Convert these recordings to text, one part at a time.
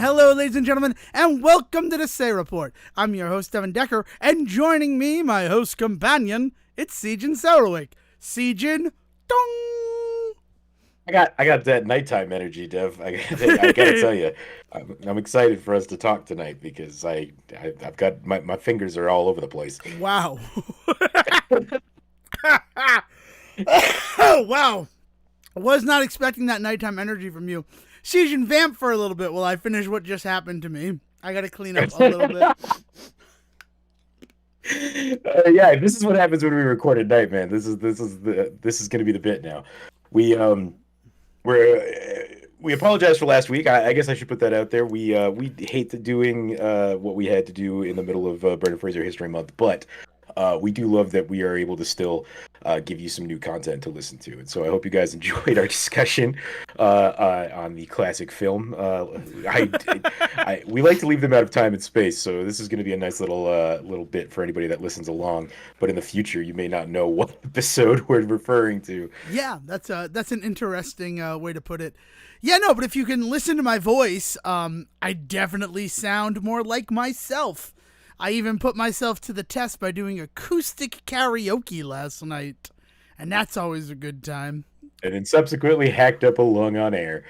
Hello, ladies and gentlemen, and welcome to the Say Report. I'm your host, Devin Decker, and joining me, my host companion, it's Sejohn Sourwick. Sejohn, dong! I got that nighttime energy, Dev. I gotta tell you, I'm excited for us to talk tonight because I've got my fingers are all over the place. Wow. Oh, wow. Was not expecting that nighttime energy from you. Sejohn, vamp for a little bit while I finish what just happened to me. I gotta clean up a little bit. Yeah, this is what happens when we record at night, man. This is gonna be the bit now. We apologize for last week. I guess I should put that out there. We hate doing what we had to do in the middle of Brendan Fraser History Month, but we do love that we are able to still give you some new content to listen to. And so I hope you guys enjoyed our discussion on the classic film. We like to leave them out of time and space, so this is going to be a nice little bit for anybody that listens along. But in the future, you may not know what episode we're referring to. Yeah, that's an interesting way to put it. Yeah, no, but if you can listen to my voice, I definitely sound more like myself. I even put myself to the test by doing acoustic karaoke last night, and that's always a good time. And then subsequently hacked up a lung on air.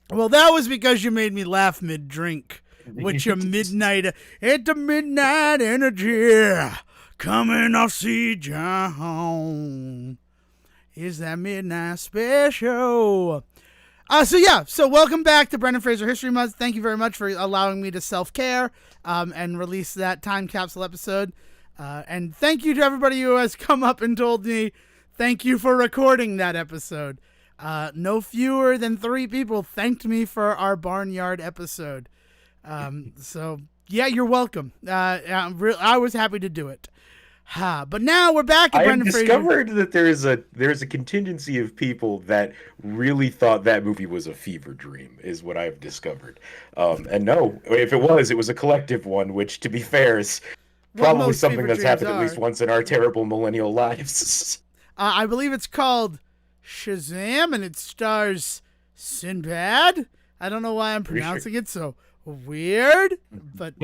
Well, that was because you made me laugh mid-drink with your midnight, at the midnight energy, coming off Sejohn. Is that midnight special? So welcome back to Brendan Fraser History Month. Thank you very much for allowing me to self-care and release that time capsule episode. And thank you to everybody who has come up and told me thank you for recording that episode. No fewer than 3 people thanked me for our Barnyard episode. So, yeah, you're welcome. I was happy to do it. But now we're back at Brendan Fraser. I discovered that there's a contingency of people that really thought that movie was a fever dream, is what I've discovered. And no, if it was a collective one, which, to be fair, is probably something that's happened at least once in our terrible millennial lives. I believe it's called Shazam, and it stars Sinbad. I don't know why I'm pronouncing it so weird, but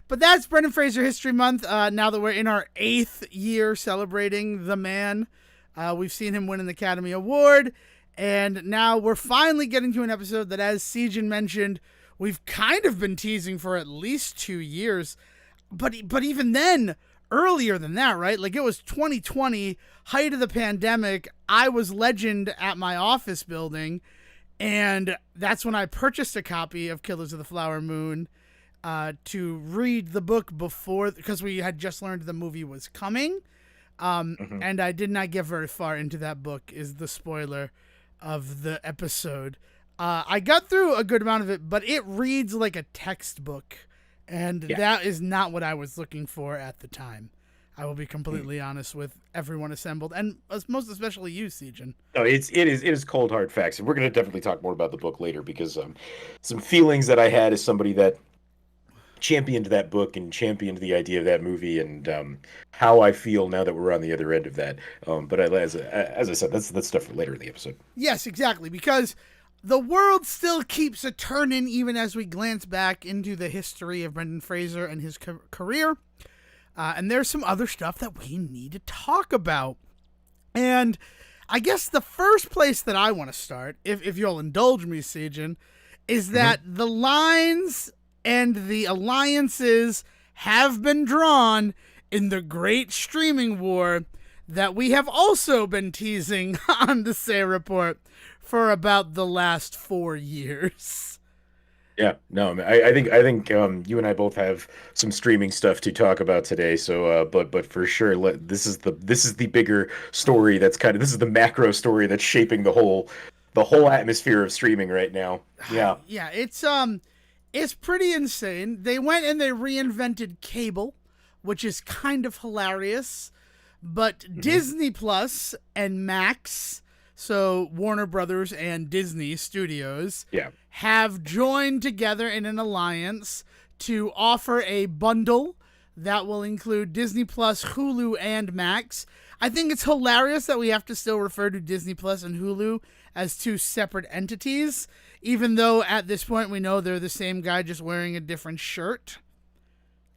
that's Brendan Fraser History Month. Now that we're in our 8th year celebrating the man, we've seen him win an Academy Award, and now we're finally getting to an episode that, as Sejohn mentioned, we've kind of been teasing for at least 2 years, but even then, earlier than that, right? Like, it was 2020, height of the pandemic. I was legend at my office building, and that's when I purchased a copy of Killers of the Flower Moon to read the book before, because we had just learned the movie was coming. And I did not get very far into that book, is the spoiler of the episode. I got through a good amount of it, but it reads like a textbook, and that is not what I was looking for at the time. I will be completely honest with everyone assembled, and most especially you, Sejohn. No, it is cold hard facts, and we're going to definitely talk more about the book later, because some feelings that I had as somebody that championed that book and championed the idea of that movie, and how I feel now that we're on the other end of that. But as I said, that's stuff for later in the episode. Yes, exactly, because the world still keeps a turning even as we glance back into the history of Brendan Fraser and his career. And there's some other stuff that we need to talk about. And I guess the first place that I want to start, if you'll indulge me, Sejohn, is that the lines and the alliances have been drawn in the great streaming war that we have also been teasing on the Say Report for about the last 4 years. Yeah, no, I think you and I both have some streaming stuff to talk about today. So, but for sure, this is the bigger story. This is the macro story that's shaping the whole atmosphere of streaming right now. Yeah, yeah, it's pretty insane. They went and they reinvented cable, which is kind of hilarious. But Disney Plus and Max, so Warner Brothers and Disney Studios, have joined together in an alliance to offer a bundle that will include Disney Plus, Hulu, and Max. I think it's hilarious that we have to still refer to Disney Plus and Hulu as two separate entities, even though at this point we know they're the same guy just wearing a different shirt.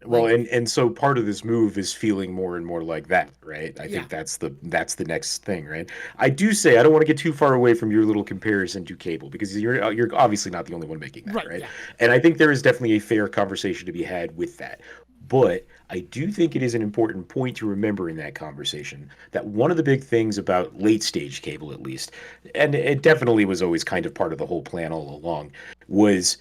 Well, and so part of this move is feeling more and more like that, right? I Yeah. think that's the next thing, right? I do say I don't want to get too far away from your little comparison to cable because you're obviously not the only one making that, right? Yeah. And I think there is definitely a fair conversation to be had with that. But I do think it is an important point to remember in that conversation that one of the big things about late stage cable, at least, and it definitely was always kind of part of the whole plan all along, was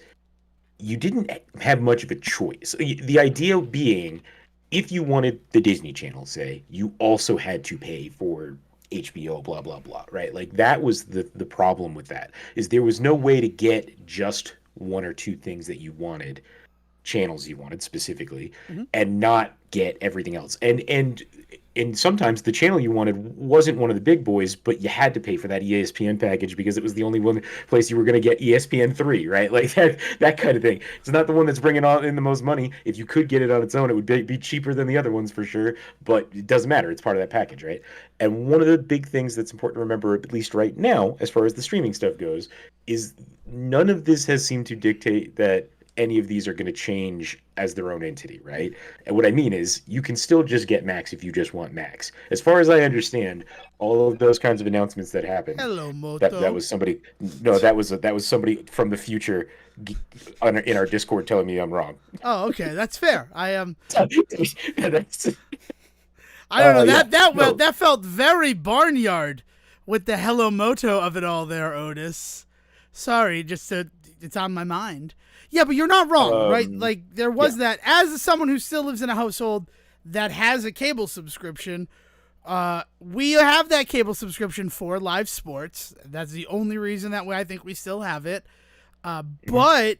you didn't have much of a choice. The idea being, if you wanted the Disney Channel, say, you also had to pay for HBO, blah blah blah, right? Like that was the problem with that, is there was no way to get just one or two things that you wanted, channels you wanted specifically, and not get everything else. And sometimes the channel you wanted wasn't one of the big boys, but you had to pay for that ESPN package because it was the only one place you were going to get ESPN3, right? Like that kind of thing. It's not the one that's bringing in the most money. If you could get it on its own, it would be cheaper than the other ones for sure, but it doesn't matter. It's part of that package, right? And one of the big things that's important to remember, at least right now, as far as the streaming stuff goes, is none of this has seemed to dictate that any of these are going to change as their own entity, right? And what I mean is you can still just get Max if you just want Max. As far as I understand, all of those kinds of announcements that happened, Hello, Moto. that was somebody, no, that was somebody from the future in our Discord telling me I'm wrong. Oh, okay, that's fair. I That's, I don't know yeah, that felt very barnyard with the Hello Moto of it all there, Otis. Sorry, it's on my mind. Yeah, but you're not wrong, right? Like there was that. As someone who still lives in a household that has a cable subscription, we have that cable subscription for live sports. That's the only reason that I think we still have it. But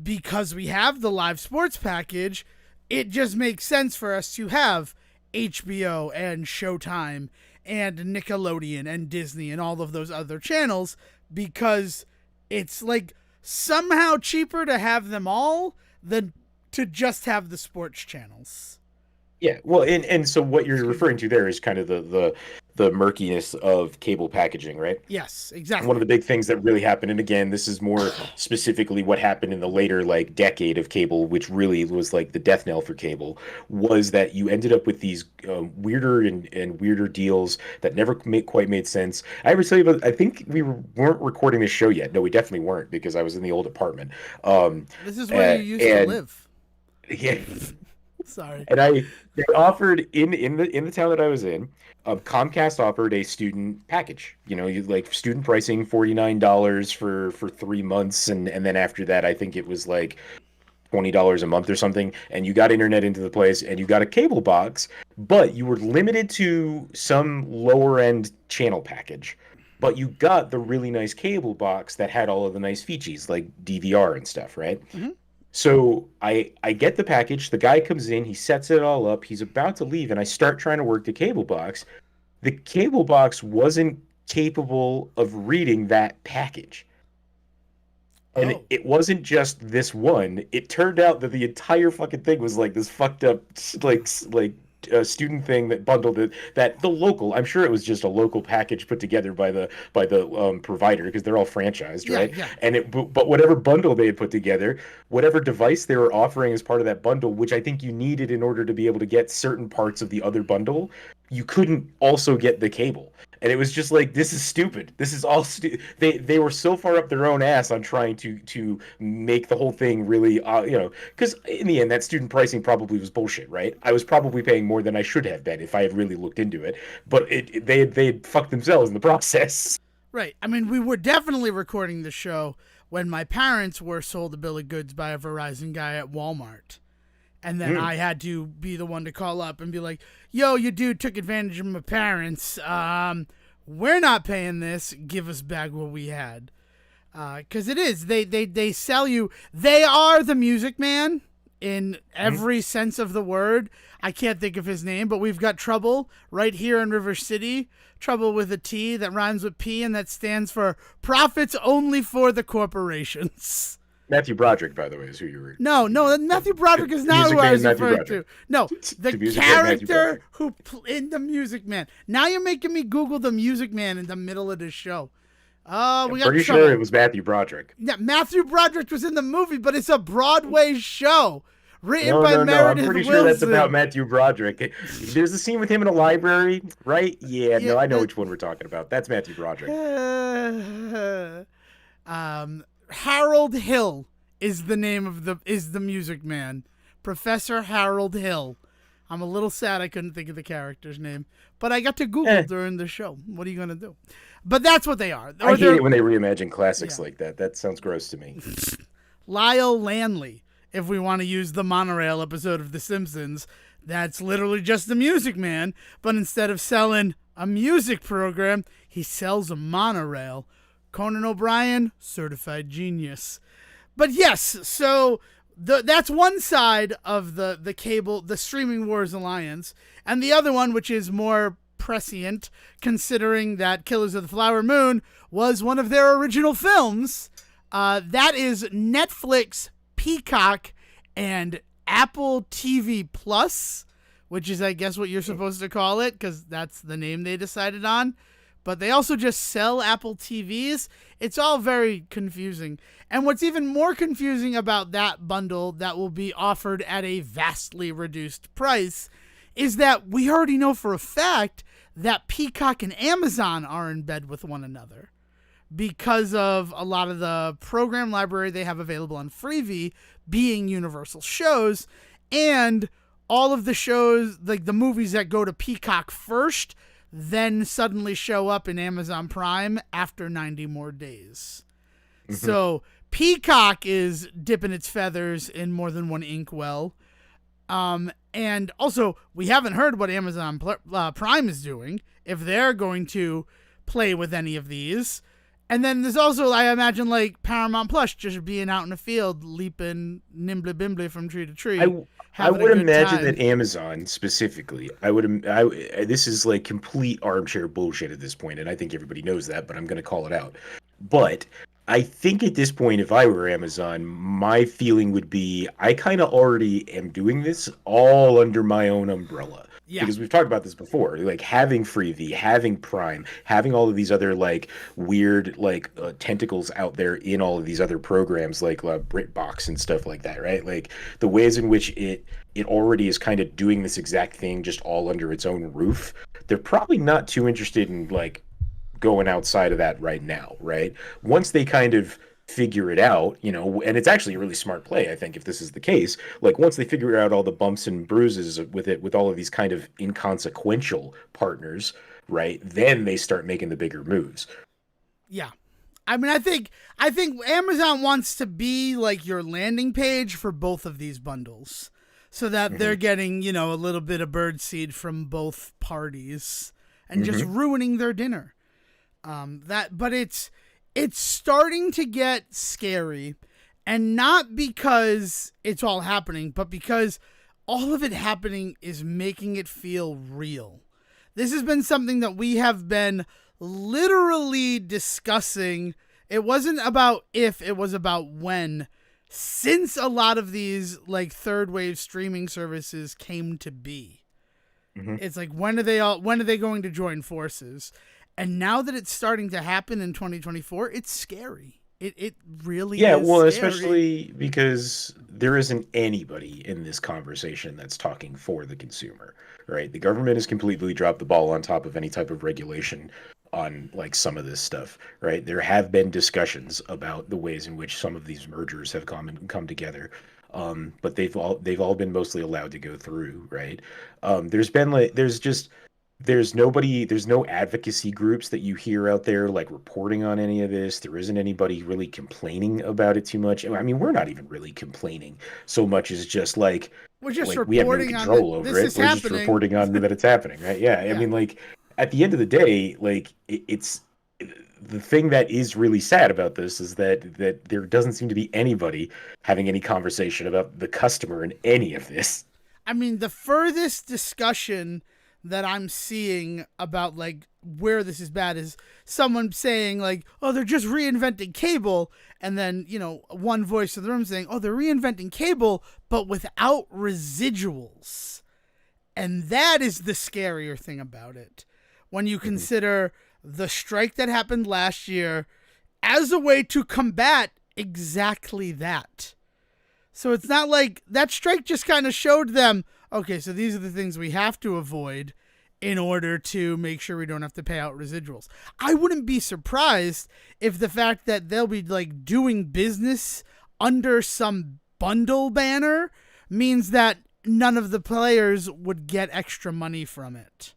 because we have the live sports package, it just makes sense for us to have HBO and Showtime and Nickelodeon and Disney and all of those other channels, because it's like somehow cheaper to have them all than to just have the sports channels. Yeah, well, and so what you're referring to there is kind of the murkiness of cable packaging, right? Yes, exactly. One of the big things that really happened, and again, this is more specifically what happened in the later like decade of cable, which really was like the death knell for cable, was that you ended up with these weirder and weirder deals that never quite made sense. I ever tell you about? I think we weren't recording this show yet. No, we definitely weren't because I was in the old apartment. This is where you used to live. Yeah. Sorry. And they offered in the town that I was in, Comcast offered a student package. You know, you like student pricing, $49 for 3 months, and then after that, I think it was like $20 a month or something, and you got internet into the place, and you got a cable box, but you were limited to some lower end channel package. But you got the really nice cable box that had all of the nice features like DVR and stuff, right? Mm-hmm. So I get the package. The guy comes in, he sets it all up. He's about to leave, and I start trying to work the cable box. The cable box wasn't capable of reading that package. And it wasn't just this one. It turned out that the entire fucking thing was like this fucked up like student thing that bundled it, that the local, I'm sure it was just a local package put together by the provider, because they're all franchised, right? Yeah. And but whatever bundle they had put together, whatever device they were offering as part of that bundle, which I think you needed in order to be able to get certain parts of the other bundle, you couldn't also get the cable. And it was just like, this is stupid. This is all they were so far up their own ass on trying to make the whole thing really, because in the end, that student pricing probably was bullshit, right? I was probably paying more than I should have been if I had really looked into it. But they had fucked themselves in the process. Right. I mean, we were definitely recording the show when my parents were sold a bill of goods by a Verizon guy at Walmart. And then I had to be the one to call up and be like, yo, you dude took advantage of my parents. We're not paying this. Give us back what we had. Because it is. They sell you. They are the Music Man in every sense of the word. I can't think of his name, but we've got Trouble right here in River City. Trouble with a T that rhymes with P, and that stands for Profits Only for the Corporations. Matthew Broderick, by the way, is who you were. No, Matthew Broderick is not who Music I Man was Matthew referring to. Broderick. No, the The Music Man Matthew character Broderick. who in the Music Man. Now you're making me Google the Music Man in the middle of this show. Oh, I'm we got pretty trouble. sure it was Matthew Broderick. Yeah, Matthew Broderick was in the movie, but it's a Broadway show written No, by no, no. I'm Meredith pretty Wilson. sure that's about Matthew Broderick. There's a scene with him in a library, right? Yeah, Yeah, no, I know which one we're talking about. That's Matthew Broderick. Harold Hill is the name of the Music Man. Professor Harold Hill. I'm a little sad I couldn't think of the character's name, but I got to Google during the show. What are you gonna do? But that's what they are. I hate it when they reimagine classics like that. That sounds gross to me. Lyle Lanley, if we want to use the monorail episode of The Simpsons, that's literally just the Music Man, but instead of selling a music program, he sells a monorail. Conan O'Brien, certified genius. But yes, so that's one side of the cable, the Streaming Wars Alliance, and the other one, which is more prescient, considering that Killers of the Flower Moon was one of their original films. That is Netflix, Peacock, and Apple TV Plus, which is, I guess, what you're supposed to call it, because that's the name they decided on. But they also just sell Apple TVs. It's all very confusing. And what's even more confusing about that bundle that will be offered at a vastly reduced price is that we already know for a fact that Peacock and Amazon are in bed with one another because of a lot of the program library they have available on Freevee being Universal shows, and all of the shows, like the movies that go to Peacock first, then suddenly show up in Amazon Prime after 90 more days. Mm-hmm. So Peacock is dipping its feathers in more than one inkwell. And also, we haven't heard what Amazon Prime is doing, if they're going to play with any of these. And then there's also, I imagine, like Paramount Plus just being out in the field, leaping nimbly bimbly from tree to tree. I would imagine that Amazon specifically, this is like complete armchair bullshit at this point, and I think everybody knows that, but I'm going to call it out. But I think at this point, if I were Amazon, my feeling would be I kind of already am doing this all under my own umbrella. Yeah. Because we've talked about this before, like having Freevee, having Prime, having all of these other like weird like tentacles out there in all of these other programs like BritBox and stuff like that, right? Like the ways in which it already is kind of doing this exact thing just all under its own roof. They're probably not too interested in like going outside of that right now, right? Once they kind of figure it out, and it's actually a really smart play, I think, if this is the case. Like once they figure out all the bumps and bruises with it, with all of these kind of inconsequential partners, right? Then they start making the bigger moves. Yeah. I mean, I think Amazon wants to be like your landing page for both of these bundles so that they're getting, a little bit of birdseed from both parties and just ruining their dinner. But it's starting to get scary, and not because it's all happening, but because all of it happening is making it feel real. This has been something that we have been literally discussing. It wasn't about if, it was about when, since a lot of these like third wave streaming services came to be. It's like, when are they going to join forces? And now that it's starting to happen in 2024, it's scary. It really is. Yeah, well, scary. Especially because there isn't anybody in this conversation that's talking for the consumer, right? The government has completely dropped the ball on top of any type of regulation on like some of this stuff, right? There have been discussions about the ways in which some of these mergers have come together. But they've all been mostly allowed to go through, right? There's no advocacy groups that you hear out there like reporting on any of this. There isn't anybody really complaining about it too much. I mean, we're not even really complaining so much as just like we're just like, we have no control over it. We're just reporting on that it's happening, right? Yeah. I mean, like at the end of the day, like it's the thing that is really sad about this is that there doesn't seem to be anybody having any conversation about the customer in any of this. I mean, the furthest discussion that I'm seeing about like where this is bad is someone saying like, oh, they're just reinventing cable, and then one voice in the room saying, oh, they're reinventing cable but without residuals. And that is the scarier thing about it. When you consider the strike that happened last year as a way to combat exactly that. So it's not like that strike just kind of showed them, okay, so these are the things we have to avoid in order to make sure we don't have to pay out residuals. I wouldn't be surprised if the fact that they'll be like doing business under some bundle banner means that none of the players would get extra money from it.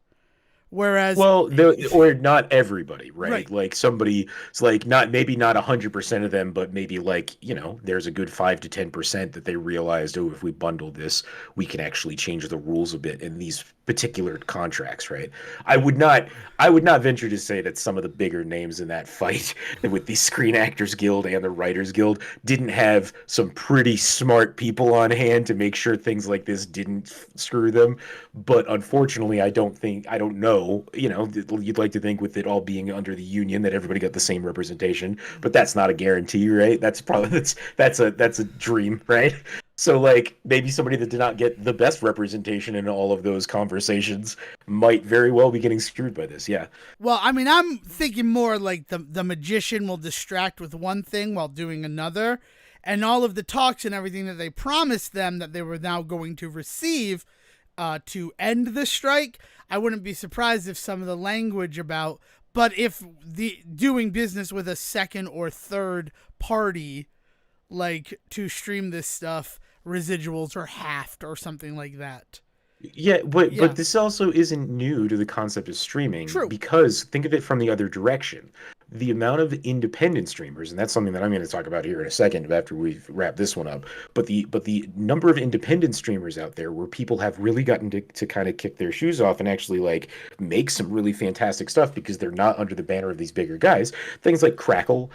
Whereas, well, or not everybody, right? Right. Like somebody, it's like maybe not 100% of them, but maybe like there's a good 5 to 10% that they realized, oh, if we bundle this, we can actually change the rules a bit in these particular contracts, right? I would not venture to say that some of the bigger names in that fight with the Screen Actors Guild and the Writers Guild didn't have some pretty smart people on hand to make sure things like this didn't screw them. But unfortunately, I don't know. You'd like to think with it all being under the union that everybody got the same representation, but that's not a guarantee, right? That's probably that's a dream, right? So like maybe somebody that did not get the best representation in all of those conversations might very well be getting screwed by this. Yeah. Well, I mean, I'm thinking more like the magician will distract with one thing while doing another, and all of the talks and everything that they promised them that they were now going to receive to end the strike. I wouldn't be surprised if some of the language about, but if the doing business with a second or third party, like to stream this stuff, residuals are halved or something like that. Yeah, but this also isn't new to the concept of streaming. True. Because think of it from the other direction. The amount of independent streamers, and that's something that I'm going to talk about here in a second after we've wrapped this one up. But the number of independent streamers out there where people have really gotten to kind of kick their shoes off and actually like make some really fantastic stuff because they're not under the banner of these bigger guys. Things like Crackle,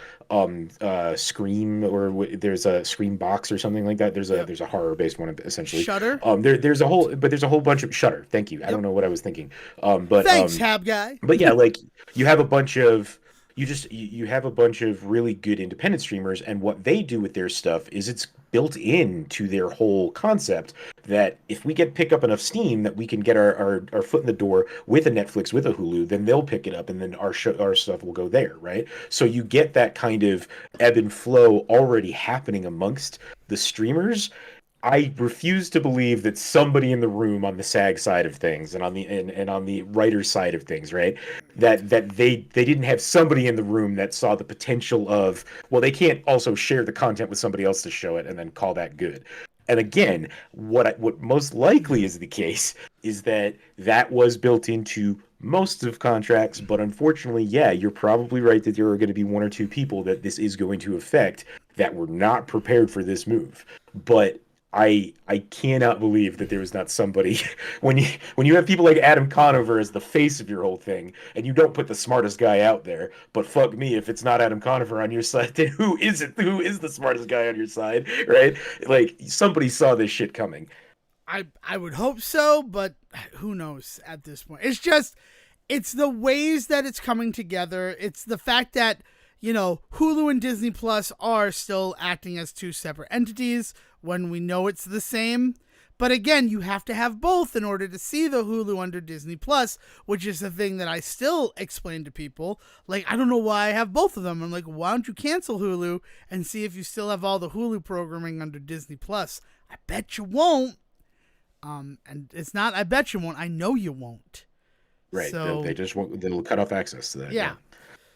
Scream, or there's a Scream Box or something like that. There's a horror based one essentially. Shutter. There's a whole bunch of Shutter. Thank you. I don't know what I was thinking. But thanks, Hab guy. But yeah, like you have a bunch of you have a bunch of really good independent streamers, and what they do with their stuff is it's built into their whole concept that if we pick up enough steam that we can get our foot in the door with a Netflix, with a Hulu, then they'll pick it up and then our stuff will go there, right? So you get that kind of ebb and flow already happening amongst the streamers. I refuse to believe that somebody in the room on the SAG side of things and on the writer's side of things, right? That they didn't have somebody in the room that saw the potential of, well, they can't also share the content with somebody else to show it and then call that good. And again, what most likely is the case is that was built into most of contracts, but unfortunately, yeah, you're probably right that there are going to be one or two people that this is going to affect that were not prepared for this move. But I cannot believe that there was not somebody when you have people like Adam Conover as the face of your whole thing, and you don't put the smartest guy out there. But fuck me, if it's not Adam Conover on your side, then who is it? Who is the smartest guy on your side, right? Like somebody saw this shit coming. I would hope so, but who knows at this point? It's the ways that it's coming together. It's the fact that Hulu and Disney Plus are still acting as two separate entities when we know it's the same. But again, you have to have both in order to see the Hulu under Disney Plus, which is the thing that I still explain to people. Like, I don't know why I have both of them. I'm like, why don't you cancel Hulu and see if you still have all the Hulu programming under Disney Plus? I bet you won't. And it's not, I bet you won't. I know you won't. Right. So, they'll cut off access to that. Yeah.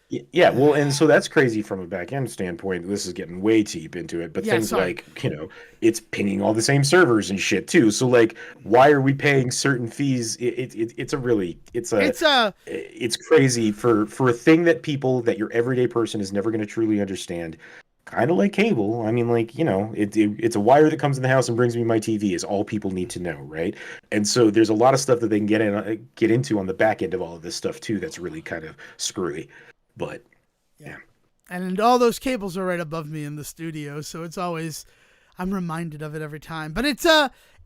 Yeah, well, and so that's crazy from a back end standpoint. This is getting way deep into it, but things like, it's pinging all the same servers and shit too. So like, why are we paying certain fees? It's crazy for a thing that your everyday person is never going to truly understand. Kind of like cable. I mean, like, it's a wire that comes in the house and brings me my TV is all people need to know, right? And so there's a lot of stuff that they can get into on the back end of all of this stuff too. That's really kind of screwy. But yeah. And all those cables are right above me in the studio, so it's always, I'm reminded of it every time. But it's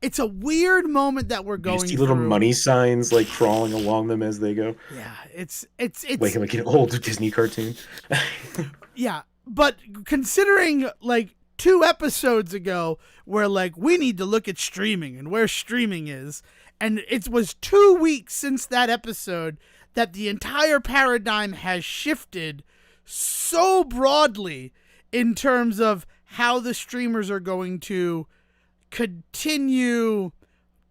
it's a weird moment that we're You going see little through. money signs like crawling along them as they go, Yeah, like an old Disney cartoon. yeah, but considering like 2 episodes ago where like we need to look at streaming and where streaming is, and it was 2 weeks since that episode that the entire paradigm has shifted so broadly in terms of how the streamers are going to continue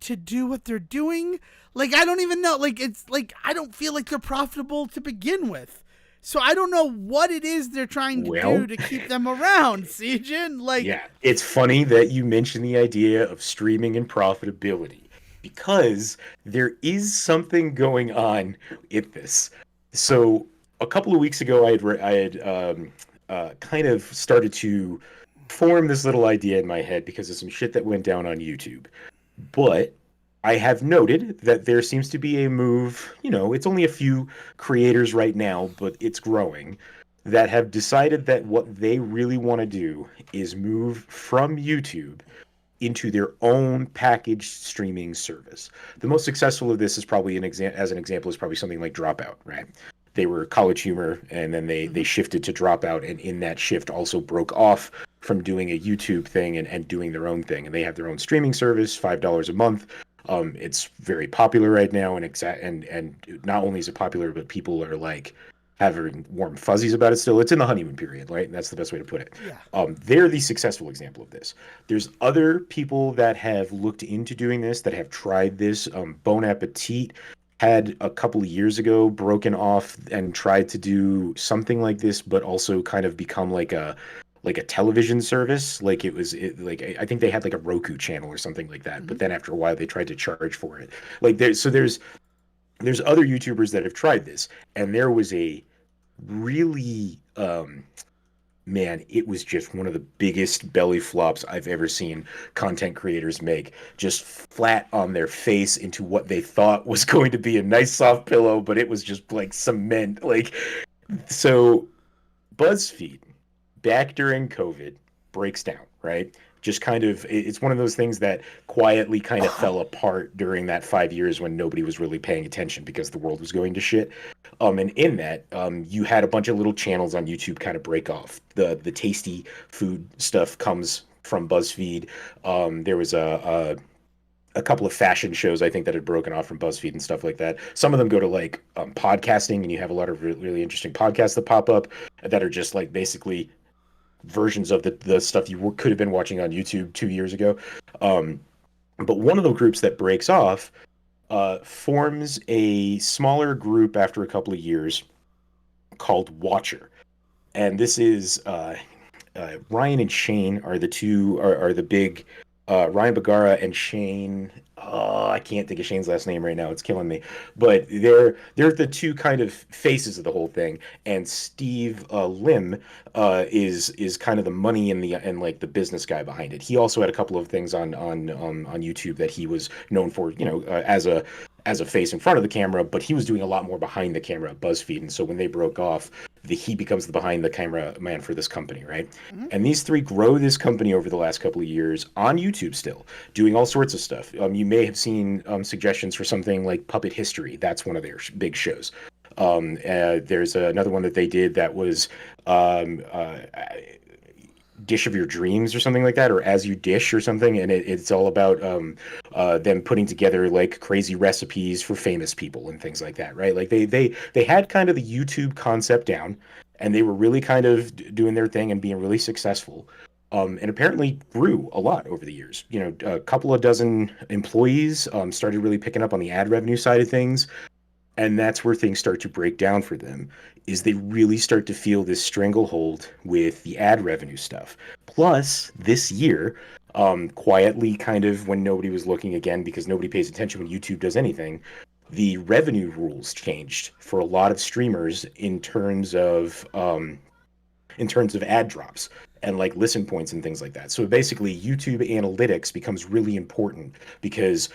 to do what they're doing. Like, I don't even know. Like, it's like, I don't feel like they're profitable to begin with. So I don't know what it is they're trying to do Well, to keep them around, Sejohn. Like, yeah, it's funny that you mention the idea of streaming and profitability because there is something going on with this. So a couple of weeks ago, I had kind of started to form this little idea in my head because of some shit that went down on YouTube. But I have noted that there seems to be a move, it's only a few creators right now, but it's growing, that have decided that what they really want to do is move from YouTube into their own packaged streaming service. The most successful of this is probably as an example is probably something like Dropout, right? They were College Humor, and then they shifted to Dropout, and in that shift also broke off from doing a YouTube thing and doing their own thing, and they have their own streaming service, $5 a month. It's very popular right now, and not only is it popular, but people are like having warm fuzzies about it still. It's in the honeymoon period, right? That's the best way to put it. yeah. They're the successful example of this. There's other people that have looked into doing this, that have tried this. Bon Appetit had a couple of years ago broken off and tried to do something like this, but also kind of become like a television service. Like like I think they had like a Roku channel or something like that. But then after a while, they tried to charge for it. Like there's other YouTubers that have tried this, and there was a really man, it was just one of the biggest belly flops I've ever seen content creators make. Just flat on their face into what they thought was going to be a nice soft pillow, but it was just like cement. Like, so BuzzFeed back during COVID breaks down, right? Just kind of, it's one of those things that quietly kind of fell apart during that 5 years when nobody was really paying attention because the world was going to shit. And in that, you had a bunch of little channels on YouTube kind of break off. The tasty food stuff comes from BuzzFeed. There was a couple of fashion shows I think that had broken off from BuzzFeed and stuff like that. Some of them go to like podcasting, and you have a lot of really interesting podcasts that pop up that are just like basically versions of the stuff you could have been watching on YouTube 2 years ago. But one of the groups that breaks off forms a smaller group after a couple of years called Watcher. And this is Ryan and Shane are the two are the big Ryan Bagara and Shane. I can't think of Shane's last name right now. It's killing me. But they're the two kind of faces of the whole thing. And Steve Lim is kind of the money and like the business guy behind it. He also had a couple of things on YouTube that he was known for, as a face in front of the camera, but he was doing a lot more behind the camera at BuzzFeed. And so when they broke off, he becomes the behind the camera man for this company, right? And these three grow this company over the last couple of years on YouTube still, doing all sorts of stuff. You may have seen suggestions for something like Puppet History. That's one of their big shows. There's another one that they did that was Dish of Your Dreams or something like that, or As You Dish or something, and it's all about them putting together like crazy recipes for famous people and things like that, right? Like they had kind of the YouTube concept down, and they were really kind of doing their thing and being really successful. And apparently grew a lot over the years. A couple of dozen employees started really picking up on the ad revenue side of things, and that's where things start to break down for them, is they really start to feel this stranglehold with the ad revenue stuff. Plus this year, quietly, kind of when nobody was looking, again because nobody pays attention when YouTube does anything, the revenue rules changed for a lot of streamers in terms of ad drops and like listen points and things like that. So basically YouTube analytics becomes really important, because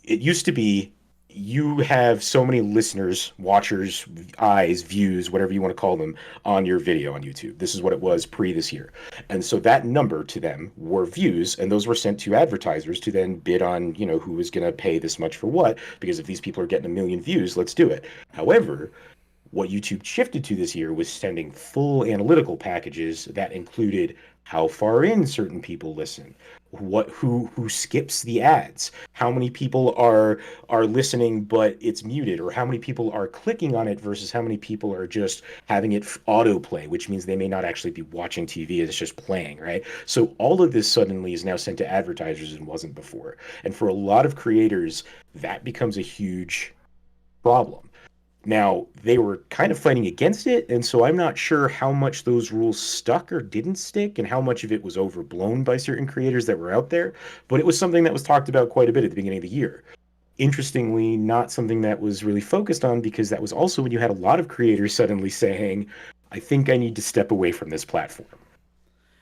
it used to be you have so many listeners, watchers, eyes, views, whatever you want to call them, on your video on YouTube. This is what it was pre this year. And so that number to them were views, and those were sent to advertisers to then bid on, who was going to pay this much for what, because if these people are getting a million views, let's do it. However, what YouTube shifted to this year was sending full analytical packages that included how far in certain people listen, who skips the ads, how many people are listening but it's muted, or how many people are clicking on it versus how many people are just having it autoplay, which means they may not actually be watching TV, it's just playing, right? So all of this suddenly is now sent to advertisers and wasn't before. And for a lot of creators, that becomes a huge problem. Now, they were kind of fighting against it, and so I'm not sure how much those rules stuck or didn't stick, and how much of it was overblown by certain creators that were out there, but it was something that was talked about quite a bit at the beginning of the year. Interestingly, not something that was really focused on, because that was also when you had a lot of creators suddenly saying, I think I need to step away from this platform.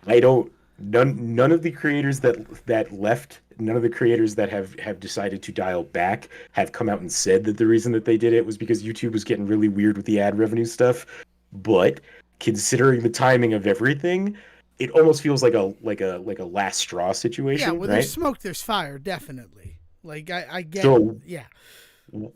I don't none of the creators that left, none of the creators that have decided to dial back have come out and said that the reason that they did it was because YouTube was getting really weird with the ad revenue stuff. But considering the timing of everything, it almost feels like a last straw Yeah, situation, well, there's right? smoke, there's fire, definitely. Like I get, So yeah,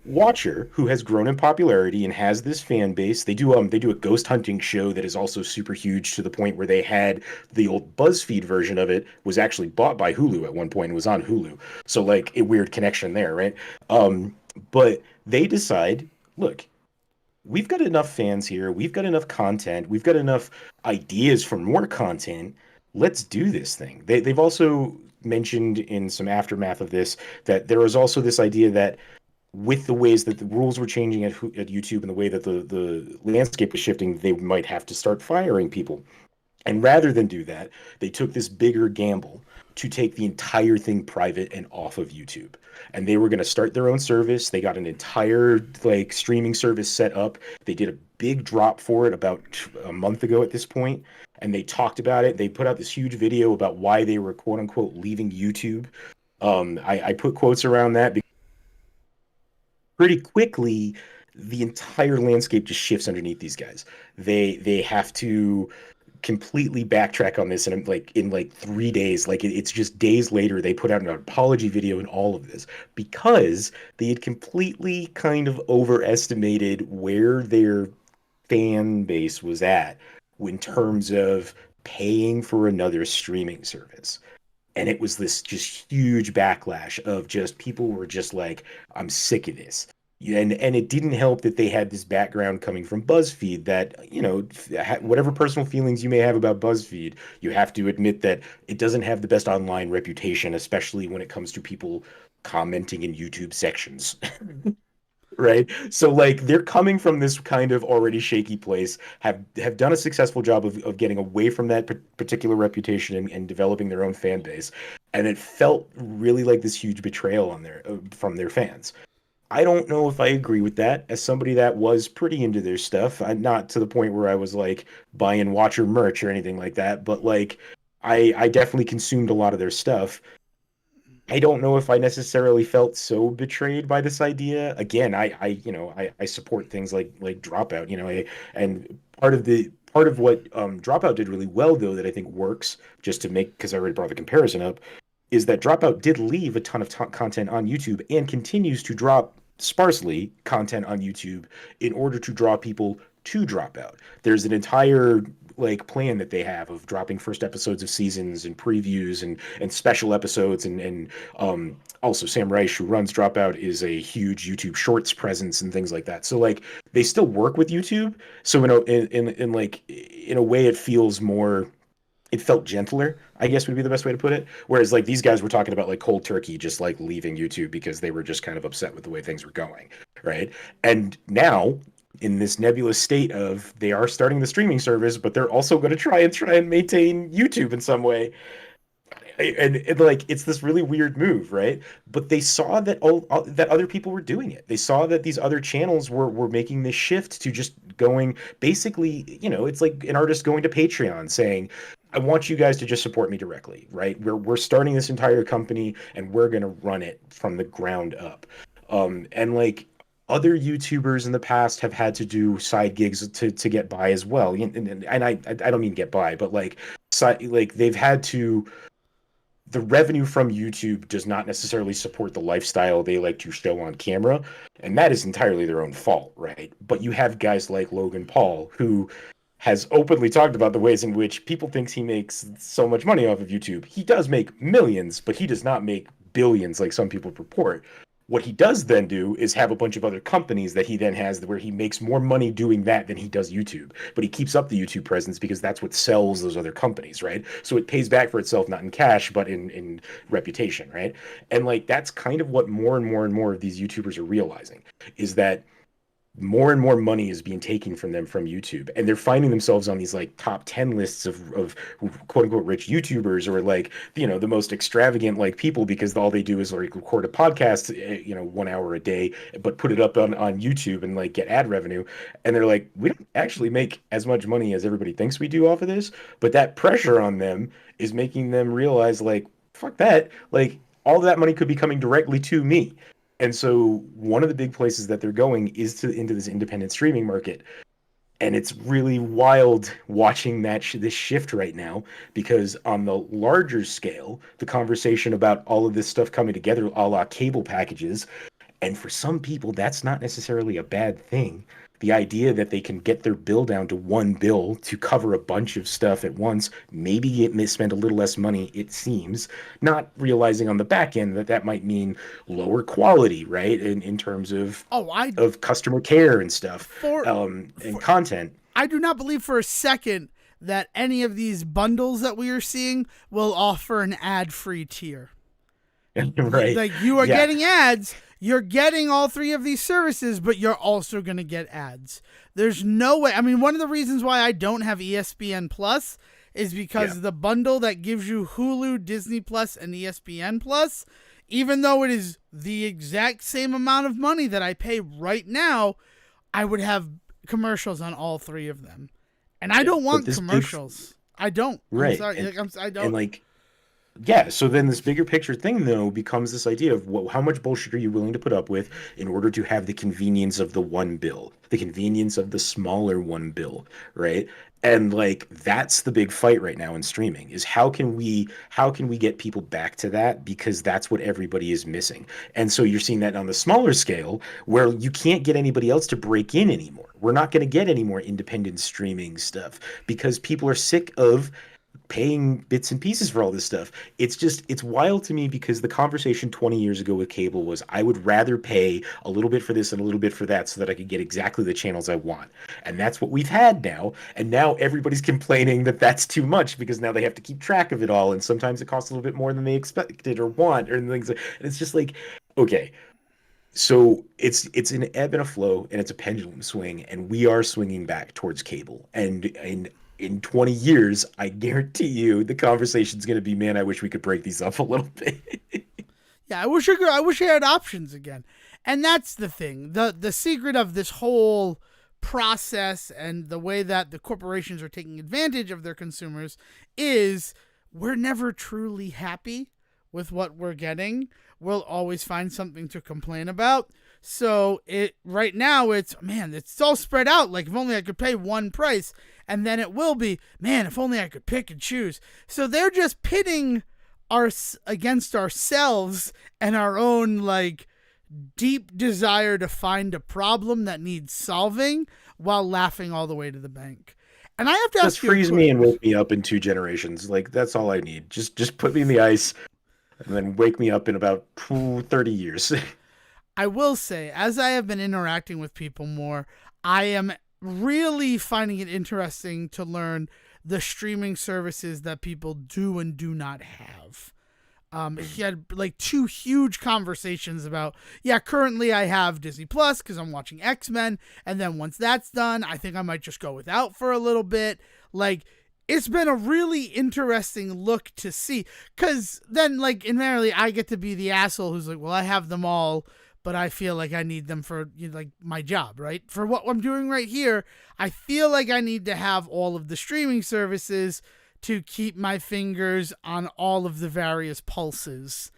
Watcher, who has grown in popularity and has this fan base, they do a ghost hunting show that is also super huge, to the point where they had the old BuzzFeed version of it was actually bought by Hulu at one point and was on Hulu. So like a weird connection there, right? But they decide, look, we've got enough fans here, we've got enough content, we've got enough ideas for more content. Let's do this thing. They've also mentioned in some aftermath of this that there was also this idea that with the ways that the rules were changing at YouTube and the way that the landscape was shifting, they might have to start firing people. And rather than do that, they took this bigger gamble to take the entire thing private and off of YouTube. And they were going to start their own service. They got an entire like streaming service set up. They did a big drop for it about a month ago at this point, and they talked about it. They put out this huge video about why they were quote unquote leaving YouTube. I put quotes around that because pretty quickly the entire landscape just shifts underneath these guys. They have to completely backtrack on this in like 3 days. Like it's just days later they put out an apology video and all of this, because they had completely kind of overestimated where their fan base was at in terms of paying for another streaming service. And it was this just huge backlash of just people were just like, I'm sick of this. And it didn't help that they had this background coming from BuzzFeed that, whatever personal feelings you may have about BuzzFeed, you have to admit that it doesn't have the best online reputation, especially when it comes to people commenting in YouTube sections. Right? So like they're coming from this kind of already shaky place, have done a successful job of getting away from that particular reputation, and developing their own fan base. And it felt really like this huge betrayal on their from their fans. I don't know if I agree with that. As somebody that was pretty into their stuff, I'm not to the point where I was like buying Watcher merch or anything like that, but like I definitely consumed a lot of their stuff. I don't know if I necessarily felt so betrayed by this idea. Again, I support things like Dropout, and part of what Dropout did really well, though, that I think works, just to make, because I already brought the comparison up, is that Dropout did leave a ton of content on YouTube and continues to drop sparsely content on YouTube in order to draw people to Dropout. There's an entire like plan that they have of dropping first episodes of seasons and previews and special episodes, and also Sam Reich, who runs Dropout, is a huge YouTube Shorts presence and things like that. So like they still work with YouTube. So in a way it feels more, it felt gentler, I guess would be the best way to put it. Whereas like these guys were talking about like cold turkey, just like leaving YouTube because they were just kind of upset with the way things were going, right? And now in this nebulous state of they are starting the streaming service, but they're also going to try and maintain YouTube in some way. And like it's this really weird move, right? But they saw that that other people were doing it. They saw that these other channels were making this shift to just going basically, it's like an artist going to Patreon saying, I want you guys to just support me directly, right? We're starting this entire company and we're going to run it from the ground up. And like other YouTubers in the past have had to do side gigs to get by as well. And I don't mean get by, but like like they've had to, the revenue from YouTube does not necessarily support the lifestyle they like to show on camera, and that is entirely their own fault, right? But you have guys like Logan Paul, who has openly talked about the ways in which people thinks he makes so much money off of YouTube. He does make millions, but he does not make billions like some people purport. What he does then do is have a bunch of other companies that he then has where he makes more money doing that than he does YouTube. But he keeps up the YouTube presence because that's what sells those other companies, right? So it pays back for itself, not in cash, but in reputation, right? And like that's kind of what more and more and more of these YouTubers are realizing is that more and more money is being taken from them from YouTube, and they're finding themselves on these like top 10 lists of quote unquote rich YouTubers, or like, you know, the most extravagant like people, because all they do is like record a podcast, you know, 1 hour a day, but put it up on YouTube and like get ad revenue. And they're like, we don't actually make as much money as everybody thinks we do off of this, but that pressure on them is making them realize like, fuck that, like all of that money could be coming directly to me. And so one of the big places that they're going is into this independent streaming market. And it's really wild watching this shift right now, because on the larger scale, the conversation about all of this stuff coming together, a la cable packages, and for some people, that's not necessarily a bad thing. The idea that they can get their bill down to one bill to cover a bunch of stuff at once, maybe it may spend a little less money, it seems, not realizing on the back end that that might mean lower quality, right? In terms of of customer care and stuff, and content. I do not believe for a second that any of these bundles that we are seeing will offer an ad-free tier. Right. Like you are getting ads, you're getting all three of these services, but you're also going to get ads. There's no way. I mean, one of the reasons why I don't have ESPN Plus is because the bundle that gives you Hulu, Disney Plus, and ESPN Plus, even though it is the exact same amount of money that I pay right now, I would have commercials on all three of them. And I don't want commercials. I don't. Right. I'm sorry. I don't. And like, yeah, so then this bigger picture thing, though, becomes this idea of how much bullshit are you willing to put up with in order to have the convenience of the one bill, the convenience of the smaller one bill, right? And like that's the big fight right now in streaming is how can we get people back to that, because that's what everybody is missing. And so you're seeing that on the smaller scale where you can't get anybody else to break in anymore. We're not going to get any more independent streaming stuff because people are sick of paying bits and pieces for all this stuff. It's wild to me because the conversation 20 years ago with cable was I would rather pay a little bit for this and a little bit for that so that I could get exactly the channels I want. And that's what we've had now. And now everybody's complaining that that's too much because now they have to keep track of it all. And sometimes it costs a little bit more than they expected or want, or things. And it's just like, okay, so it's an ebb and a flow, and it's a pendulum swing, and we are swinging back towards cable. And in 20 years, I guarantee you the conversation's going to be, man, I wish we could break these up a little bit. Yeah, I wish I had options again. And that's the thing. The secret of this whole process and the way that the corporations are taking advantage of their consumers is we're never truly happy with what we're getting. We'll always find something to complain about. So right now it's all spread out. Like if only I could pay one price, and then it will be, man, if only I could pick and choose. So they're just pitting us against ourselves and our own like deep desire to find a problem that needs solving while laughing all the way to the bank. And I have to ask you, freeze me and wake me up in 2 generations. Like that's all I need. Just put me in the ice and then wake me up in about 30 years. I will say, as I have been interacting with people more, I am really finding it interesting to learn the streaming services that people do and do not have. He had like 2 huge conversations about, currently I have Disney Plus because I'm watching X-Men, and then once that's done, I think I might just go without for a little bit. Like, it's been a really interesting look to see, because then, like, invariably, I get to be the asshole who's like, well, I have them all, but I feel like I need them for, like, my job, right? For what I'm doing right here, I feel like I need to have all of the streaming services to keep my fingers on all of the various pulses.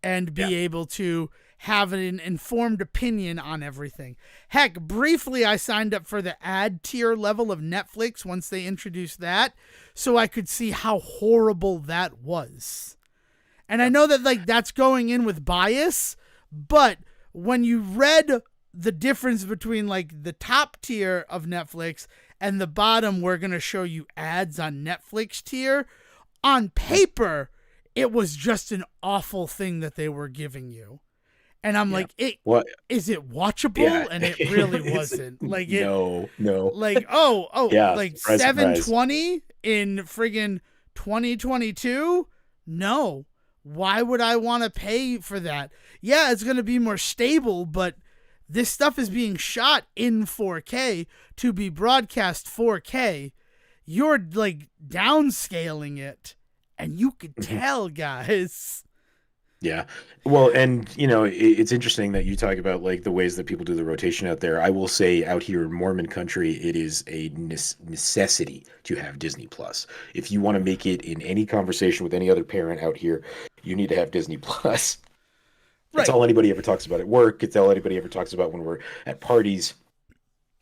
and be able to have an informed opinion on everything. Heck, briefly I signed up for the ad tier level of Netflix once they introduced that, so I could see how horrible that was. And I know that like that's going in with bias, but when you read the difference between like the top tier of Netflix and the bottom, we're going to show you ads on Netflix tier, on paper, it was just an awful thing that they were giving you. And I'm like, is it watchable? Yeah. And it really wasn't. Like no. Like, like 720 in friggin' 2022? No. Why would I want to pay for that? Yeah, it's going to be more stable, but this stuff is being shot in 4K to be broadcast 4K. You're like downscaling it, and you could tell, guys. Yeah. Well, and it's interesting that you talk about like the ways that people do the rotation out there. I will say out here in Mormon country, it is a necessity to have Disney Plus. If you want to make it in any conversation with any other parent out here, you need to have Disney Plus. Right. It's all anybody ever talks about at work. It's all anybody ever talks about when we're at parties.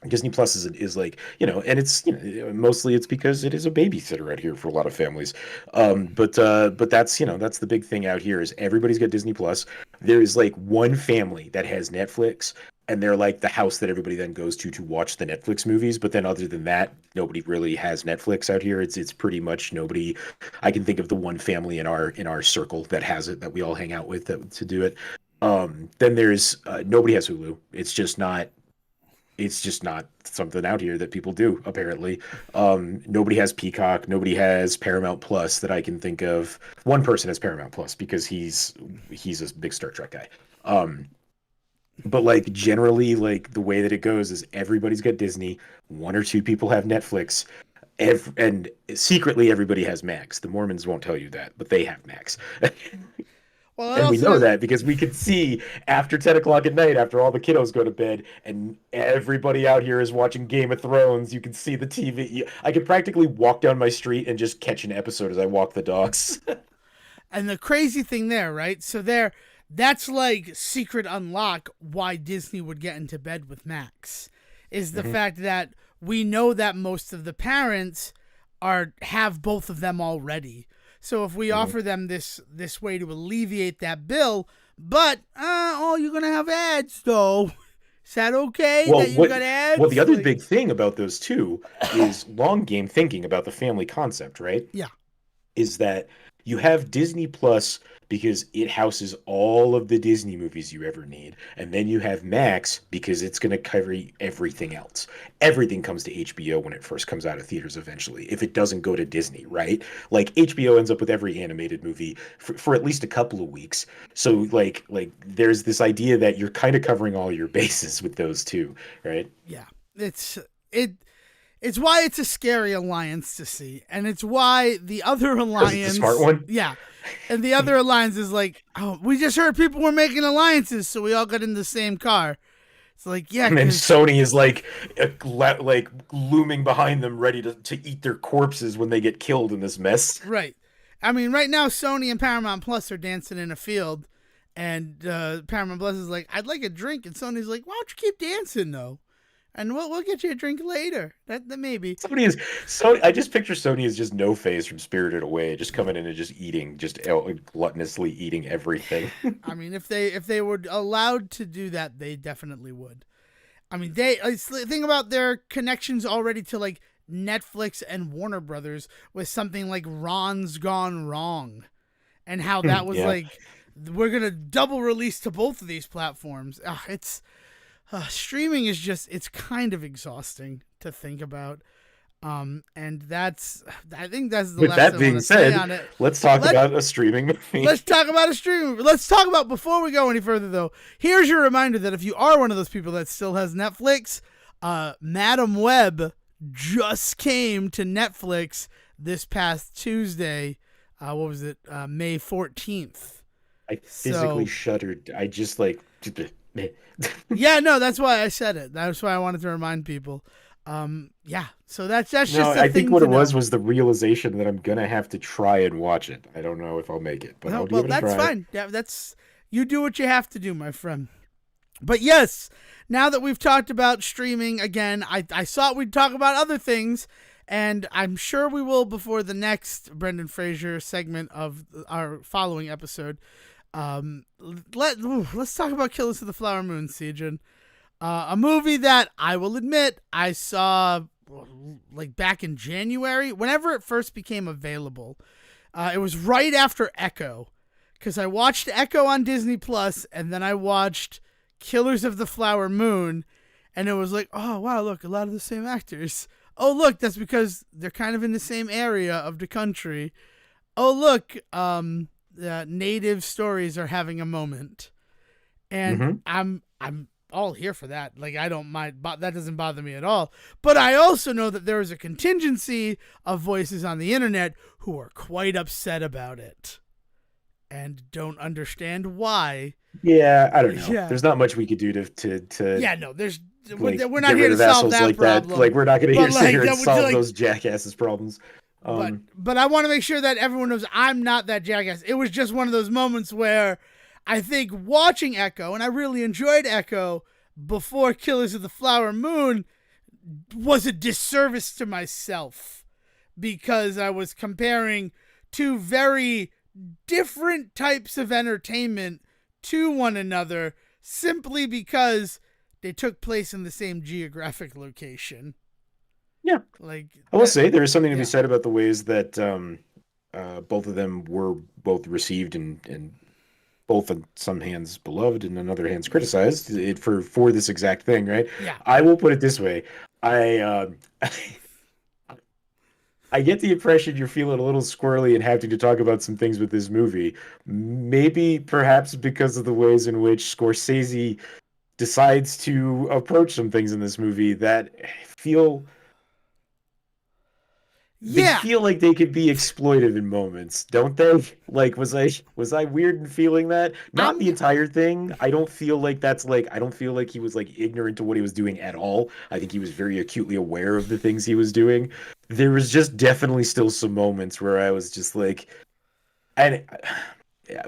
Disney Plus is like, and it's, mostly it's because it is a babysitter out here for a lot of families. But that's, that's the big thing out here is everybody's got Disney Plus. There is like one family that has Netflix, and they're like the house that everybody then goes to watch the Netflix movies. But then other than that, nobody really has Netflix out here. It's pretty much nobody. I can think of the one family in our circle that has it, that we all hang out with to do it. Then there's nobody has Hulu. It's just not something out here that people do, apparently. Nobody has Peacock. Nobody has Paramount Plus that I can think of. One person has Paramount Plus because he's a big Star Trek guy. But like generally, like the way that it goes is everybody's got Disney. One or two people have Netflix. And secretly everybody has Max. The Mormons won't tell you that, but they have Max. Well, and we know that because we can see after 10 o'clock at night, after all the kiddos go to bed and everybody out here is watching Game of Thrones, you can see the TV. I could practically walk down my street and just catch an episode as I walk the dogs. And the crazy thing there, right? So that's like secret unlock why Disney would get into bed with Max, is the fact that we know that most of the parents have both of them already. So if we offer them this way to alleviate that bill, but you're going to have ads, though. Is that okay that you got ads? Well, the other big thing about those two is long game thinking about the family concept, right? Yeah. Is that you have Disney Plus because it houses all of the Disney movies you ever need. And then you have Max because it's going to cover everything else. Everything comes to HBO when it first comes out of theaters eventually, if it doesn't go to Disney, right? Like HBO ends up with every animated movie for at least a couple of weeks. So like there's this idea that you're kind of covering all your bases with those two, right? Yeah. It's why it's a scary alliance to see. And it's why the other alliance... It's a smart one? Yeah. And the other alliance is like, we just heard people were making alliances, so we all got in the same car. It's like, yeah. And then Sony is like looming behind them, ready to eat their corpses when they get killed in this mess. Right. I mean, right now, Sony and Paramount Plus are dancing in a field, and Paramount Plus is like, I'd like a drink. And Sony's like, why don't you keep dancing, though? And we'll get you a drink later. That maybe. I just picture Sony as just No Face from Spirited Away, just coming in and just eating, just gluttonously eating everything. I mean, if they were allowed to do that, they definitely would. I mean, think about their connections already to like Netflix and Warner Brothers with something like Ron's Gone Wrong, and how that was like, we're gonna double release to both of these platforms. Streaming is just, it's kind of exhausting to think about. And I think that's the With last that being said, let's talk about a streaming movie. Let's talk about a streaming movie. Let's talk about, before we go any further though, here's your reminder that if you are one of those people that still has Netflix, Madam Web just came to Netflix this past Tuesday. What was it? May 14th. I physically shuddered. I just like... Yeah, no, that's why I said it. That's why I wanted to remind people. Yeah. So that's just No, a I thing think what to it know. was the realization that I'm gonna have to try and watch it. I don't know if I'll make it, but No, I'll well, give it a that's try. fine. Yeah, that's you do what you have to do, my friend. But yes, now that we've talked about streaming again, I thought we'd talk about other things, and I'm sure we will before the next Brendan Fraser segment of our following episode. Let's talk about Killers of the Flower Moon, Sejohn. A movie that I will admit I saw like back in January, whenever it first became available. It was right after Echo, because I watched Echo on Disney Plus, and then I watched Killers of the Flower Moon, and it was like, oh wow, look, a lot of the same actors. Oh look, that's because they're kind of in the same area of the country. Oh look, the native stories are having a moment, and Mm-hmm. I'm all here for that. Like, I don't mind, but that doesn't bother me at all. But I also know that there is a contingency of voices on the internet who are quite upset about it and don't understand why. Yeah, I don't know. Yeah. There's not much we could do to Yeah, no, there's like we're not get here rid to of solve assholes that like that. problem. Like we're not gonna But sit here and that would solve like those jackasses' problems. but I want to make sure that everyone knows I'm not that jackass. It was just one of those moments where I think watching Echo, and I really enjoyed Echo before Killers of the Flower Moon, was a disservice to myself because I was comparing two very different types of entertainment to one another simply because they took place in the same geographic location. Yeah, Like I will say there is something to be yeah. said about the ways that both of them were both received and both on some hands beloved and on other hands criticized for this exact thing, right? Yeah. I will put it this way. I I get the impression you're feeling a little squirrely and happy to talk about some things with this movie. Maybe perhaps because of the ways in which Scorsese decides to approach some things in this movie that feel they Yeah. feel like they could be exploitive in moments, don't they? Like, was I weird in feeling that? Not I'm the entire thing. I don't feel like that's like I don't feel like he was like ignorant to what he was doing at all. I think he was very acutely aware of the things he was doing. There was just definitely still some moments where I was just like, and yeah,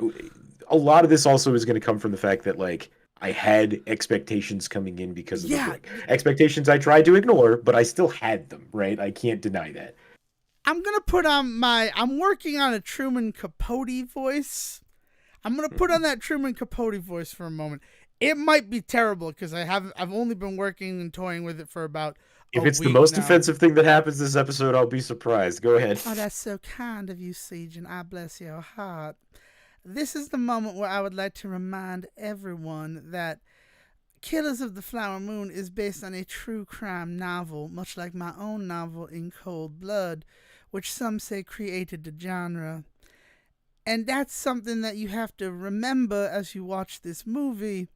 a lot of this also is going to come from the fact that like I had expectations coming in because of the yeah. book. Expectations I tried to ignore, but I still had them, right? I can't deny that. I'm gonna put on I'm working on a Truman Capote voice. I'm gonna put on that Truman Capote voice for a moment. It might be terrible because I've only been working and toying with it for about a If it's the week most now. offensive thing that happens this episode, I'll be surprised. Go ahead. Oh, that's so kind of you, Sejohn. I bless your heart. This is the moment where I would like to remind everyone that Killers of the Flower Moon is based on a true crime novel, much like my own novel, In Cold Blood, which some say created the genre. And that's something that you have to remember as you watch this movie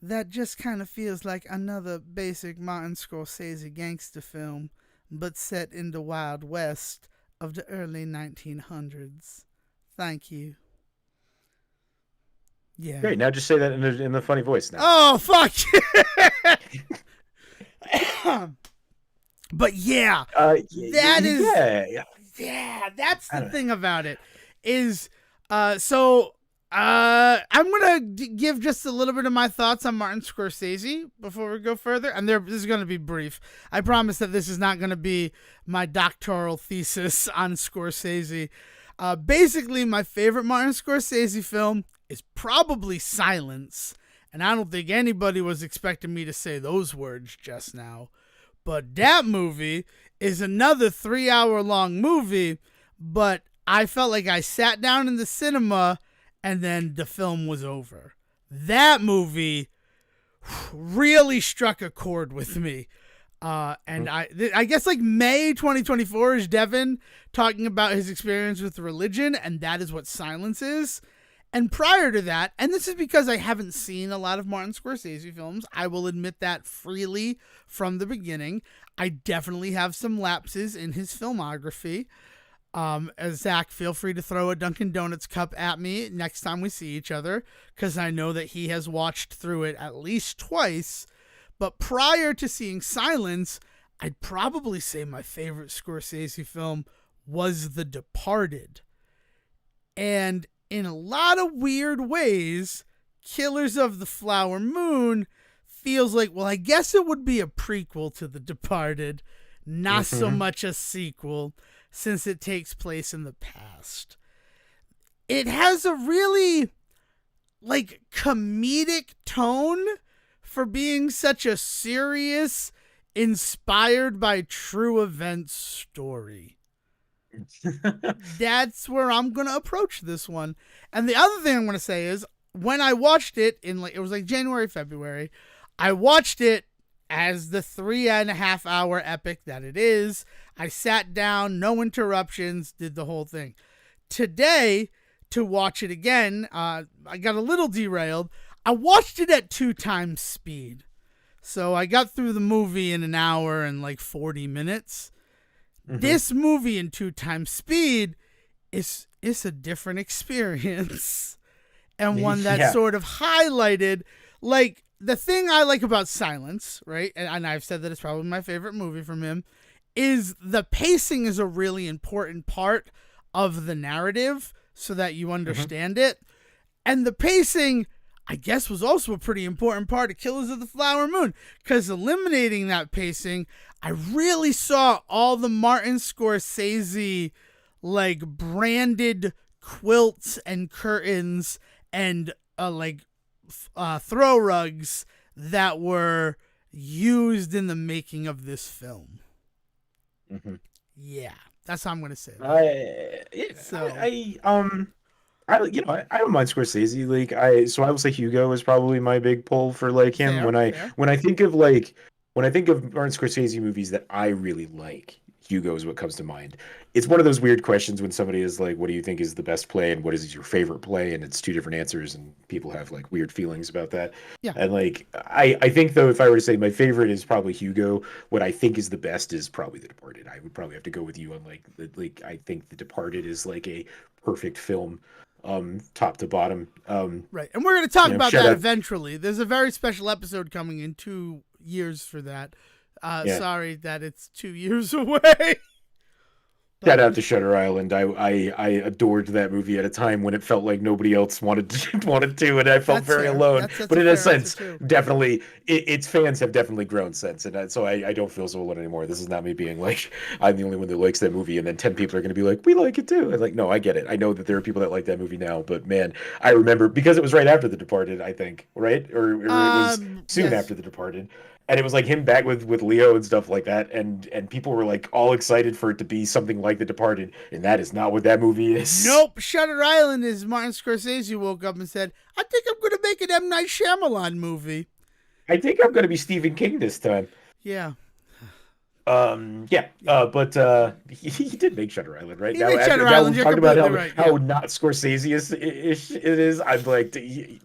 that just kind of feels like another basic Martin Scorsese gangster film, but set in the Wild West of the early 1900s. Thank you. Yeah. Great. Now just say that in the funny voice now. Oh, fuck! But yeah, that is yeah. yeah, that's I the don't know. thing about it is I'm gonna give just a little bit of my thoughts on Martin Scorsese before we go further, and this is gonna be brief. I promise that this is not gonna be my doctoral thesis on Scorsese. Basically, my favorite Martin Scorsese film is probably Silence, and I don't think anybody was expecting me to say those words just now. But that movie is another 3-hour long movie, but I felt like I sat down in the cinema and then the film was over. That movie really struck a chord with me. And I guess like May 2024 is Devon talking about his experience with religion, and that is what Silence is. And prior to that, and this is because I haven't seen a lot of Martin Scorsese films, I will admit that freely from the beginning. I definitely have some lapses in his filmography. As Zach, feel free to throw a Dunkin' Donuts cup at me next time we see each other, because I know that he has watched through it at least twice. But prior to seeing Silence, I'd probably say my favorite Scorsese film was The Departed. And in a lot of weird ways, Killers of the Flower Moon feels like, well, I guess it would be a prequel to The Departed, not so much a sequel, since it takes place in the past. It has a really, like, comedic tone for being such a serious, inspired by true events story. That's where I'm going to approach this one. And the other thing I'm going to say is, when I watched it it was like January, February, I watched it as the 3.5 hour epic that it is. I sat down, no interruptions, did the whole thing. Today, to watch it again, I got a little derailed. I watched it at 2 times speed. So I got through the movie in an hour and like 40 minutes. This movie in 2 times speed is a different experience. And one that sort of highlighted, like, the thing I like about Silence, right? And I've said that it's probably my favorite movie from him, is the pacing is a really important part of the narrative so that you understand it. And the pacing, I guess, was also a pretty important part of Killers of the Flower Moon, because eliminating that pacing, I really saw all the Martin Scorsese, like, branded quilts and curtains and throw rugs that were used in the making of this film. Yeah, that's how I'm gonna say that. I don't mind Scorsese. Like, I will say Hugo is probably my big pull for like him. Fair. When I think of Martin Scorsese movies that I really like, Hugo is what comes to mind. It's one of those weird questions when somebody is like, what do you think is the best play and what is your favorite play? And it's 2 different answers and people have like weird feelings about that. Yeah. And like, I think though, if I were to say my favorite is probably Hugo, what I think is the best is probably The Departed. I would probably have to go with you on I think The Departed is like a perfect film, top to bottom. Right. And we're going to talk about that eventually. There's a very special episode coming in 2 years for that. Sorry that it's 2 years away. Shout out to Shutter Island. I adored that movie at a time when it felt like nobody else wanted to, and I felt very alone. But in a sense, definitely, its fans have definitely grown since, and so I don't feel so alone anymore. This is not me being like, I'm the only one that likes that movie, and then 10 people are going to be like, we like it too. And like, no, I get it. I know that there are people that like that movie now, but man, I remember, because it was right after The Departed, I think, right? Or it was soon after The Departed. And it was like him back with Leo and stuff like that, and people were like all excited for it to be something like The Departed, and that is not what that movie is. Nope. Shutter Island is Martin Scorsese woke up and said, I think I'm going to make an M. Night Shyamalan movie. I think I'm going to be Stephen King this time. Yeah. But he did make Shutter Island, right? He made Shutter Island. You're completely right. How not Scorsese it is. I'm like,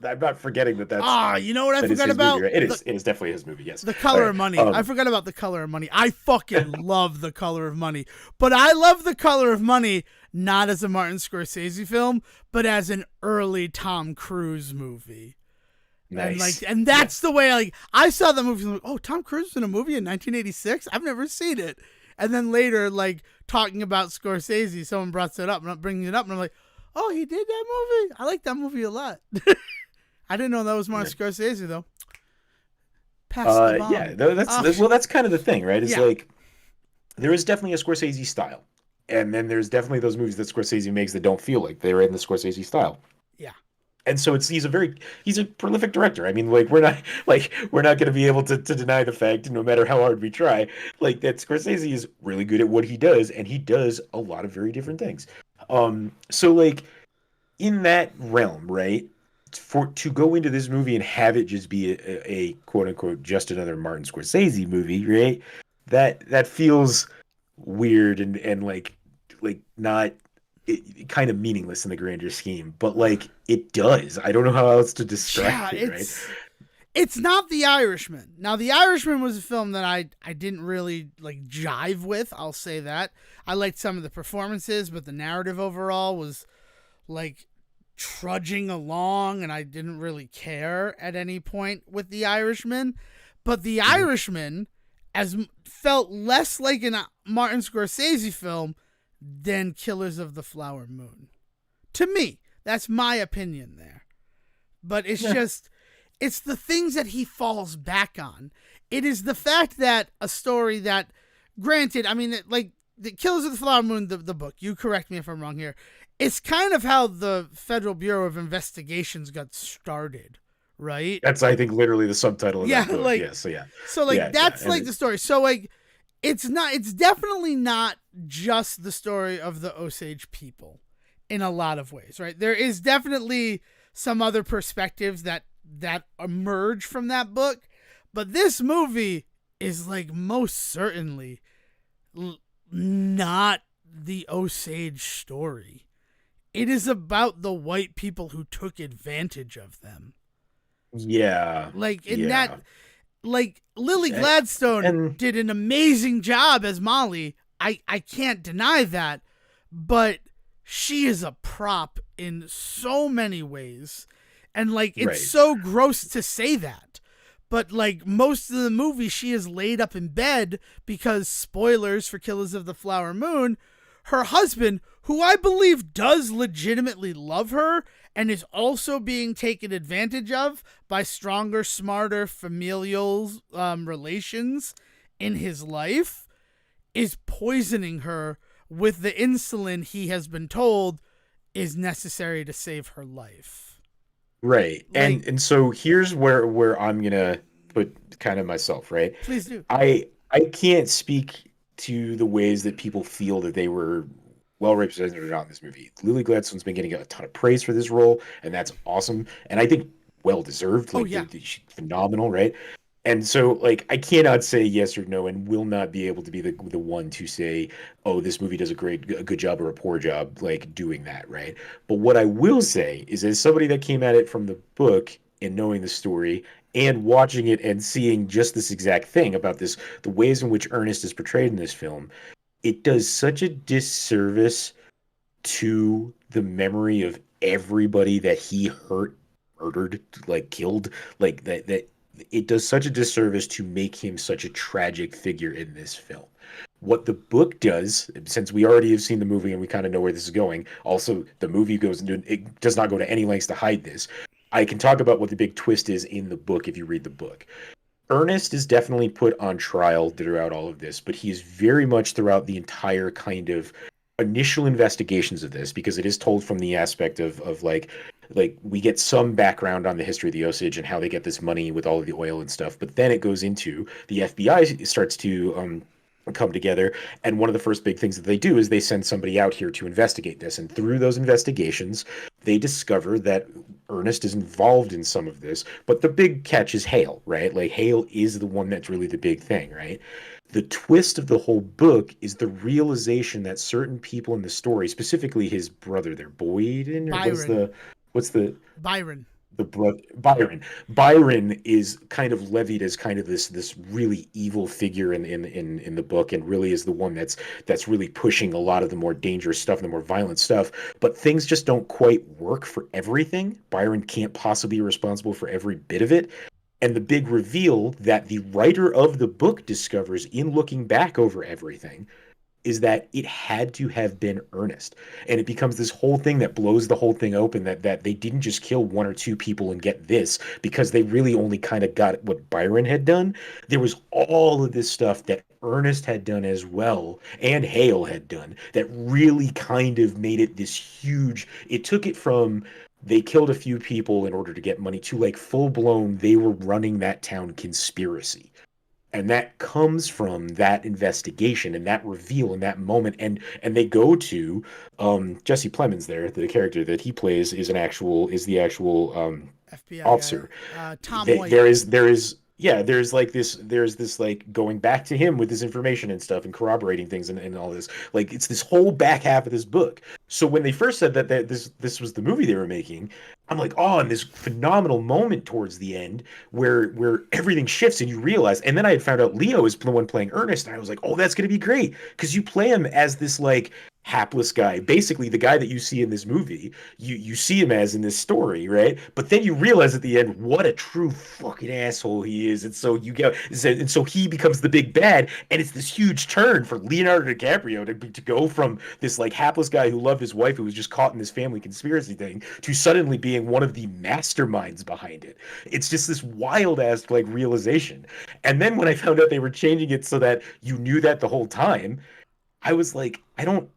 I'm not forgetting that's. You know what I forgot about? Movie, right? It is definitely his movie. Yes. The Color of Money. I forgot about The Color of Money. I fucking love The Color of Money, but I love The Color of Money not as a Martin Scorsese film, but as an early Tom Cruise movie. Nice. And that's the way I saw the movie. Like, oh, Tom Cruise was in a movie in 1986. I've never seen it. And then later, talking about Scorsese, someone brought it up, and I'm bringing it up, and I'm like, oh, he did that movie. I like that movie a lot. I didn't know that was Martin Scorsese though. Pass the bomb. Yeah, that's kind of the thing, right? It's like there is definitely a Scorsese style, and then there's definitely those movies that Scorsese makes that don't feel like they're in the Scorsese style. Yeah. And so he's a prolific director. I mean, we're not going to be able to deny the fact, no matter how hard we try, that Scorsese is really good at what he does, and he does a lot of very different things. So in that realm, right, to go into this movie and have it just be a quote unquote just another Martin Scorsese movie, right? That feels weird and not. Kind of meaningless in the grander scheme, but it does. I don't know how else to describe it, right? It's not The Irishman. Now, The Irishman was a film that I didn't really jive with. I'll say that. I liked some of the performances, but the narrative overall was trudging along, and I didn't really care at any point with The Irishman. But The Irishman, felt less like a Martin Scorsese film than Killers of the Flower Moon. To me, that's my opinion there. But it's just, it's the things that he falls back on. It is the fact that a story that, granted, I mean, like the Killers of the Flower Moon, the book, you correct me if I'm wrong here, it's kind of how the Federal Bureau of Investigations got started, right? That's, I think, literally the subtitle of that book. Like, yeah, so yeah. So like yeah, that's yeah. like the story. So like it's definitely not just the story of the Osage people in a lot of ways, right? There is definitely some other perspectives that emerge from that book, but this movie is like most certainly not the Osage story. It is about the white people who took advantage of them. Yeah. Like in that, like Lily Gladstone did an amazing job as Molly. I can't deny that, but she is a prop in so many ways. And like, it's so gross to say that. But like most of the movie, she is laid up in bed because, spoilers for Killers of the Flower Moon, her husband, who I believe does legitimately love her and is also being taken advantage of by stronger, smarter familial relations in his life, is poisoning her with the insulin he has been told is necessary to save her life. Right. Like, and so here's where I'm going to put kind of myself, right? Please do. I can't speak to the ways that people feel that they were well represented or not in this movie. Lily Gladstone's been getting a ton of praise for this role, and that's awesome. And I think well deserved. Like, she's phenomenal, right? And so, like, I cannot say yes or no, and will not be able to be the one to say, oh, this movie does a good job or a poor job, like, doing that, right? But what I will say is, as somebody that came at it from the book and knowing the story and watching it and seeing just this exact thing about this, the ways in which Ernest is portrayed in this film, it does such a disservice to the memory of everybody that he hurt, murdered, like killed, like that it does such a disservice to make him such a tragic figure in this film. What the book does, since we already have seen the movie and we kind of know where this is going, also the movie it does not go to any lengths to hide this. I can talk about what the big twist is in the book if you read the book. Ernest is definitely put on trial throughout all of this, but he is very much throughout the entire kind of initial investigations of this, because it is told from the aspect of like we get some background on the history of the Osage and how they get this money with all of the oil and stuff, but then it goes into the FBI starts to come together, and one of the first big things that they do is they send somebody out here to investigate this, and through those investigations they discover that Ernest is involved in some of this, but the big catch is Hale, right? Like, Hale is the one that's really the big thing, right? The twist of the whole book is the realization that certain people in the story, specifically his brother, their Boyd, what's the Byron. The brother Byron is kind of levied as kind of this really evil figure in the book, and really is the one that's really pushing a lot of the more dangerous stuff and the more violent stuff. But things just don't quite work for everything. Byron can't possibly be responsible for every bit of it. And the big reveal that the writer of the book discovers in looking back over everything is that it had to have been Ernest. And it becomes this whole thing that blows the whole thing open, that they didn't just kill one or two people and get this, because they really only kind of got what Byron had done. There was all of this stuff that Ernest had done as well, and Hale had done, that really kind of made it this huge. It took it from they killed a few people in order to get money to like full-blown, they were running that town conspiracy. And that comes from that investigation and that reveal in that moment. And they go to Jesse Plemons there, the character that he plays is the actual FBI officer. Tom White. There's this like going back to him with this information and stuff and corroborating things and all this. Like, it's this whole back half of this book. So when they first said that this was the movie they were making, I'm like, oh, and this phenomenal moment towards the end where everything shifts and you realize. And then I had found out Leo is the one playing Ernest, and I was like, oh, that's gonna be great, because you play him as this like hapless guy, basically the guy that you see in this movie, you see him as in this story, right? But then you realize at the end what a true fucking asshole he is, and so he becomes the big bad, and it's this huge turn for Leonardo DiCaprio to go from this like hapless guy who loved his wife who was just caught in this family conspiracy thing to suddenly being one of the masterminds behind it. It's just this wild ass like realization. And then when I found out they were changing it so that you knew that the whole time, I was like, I don't.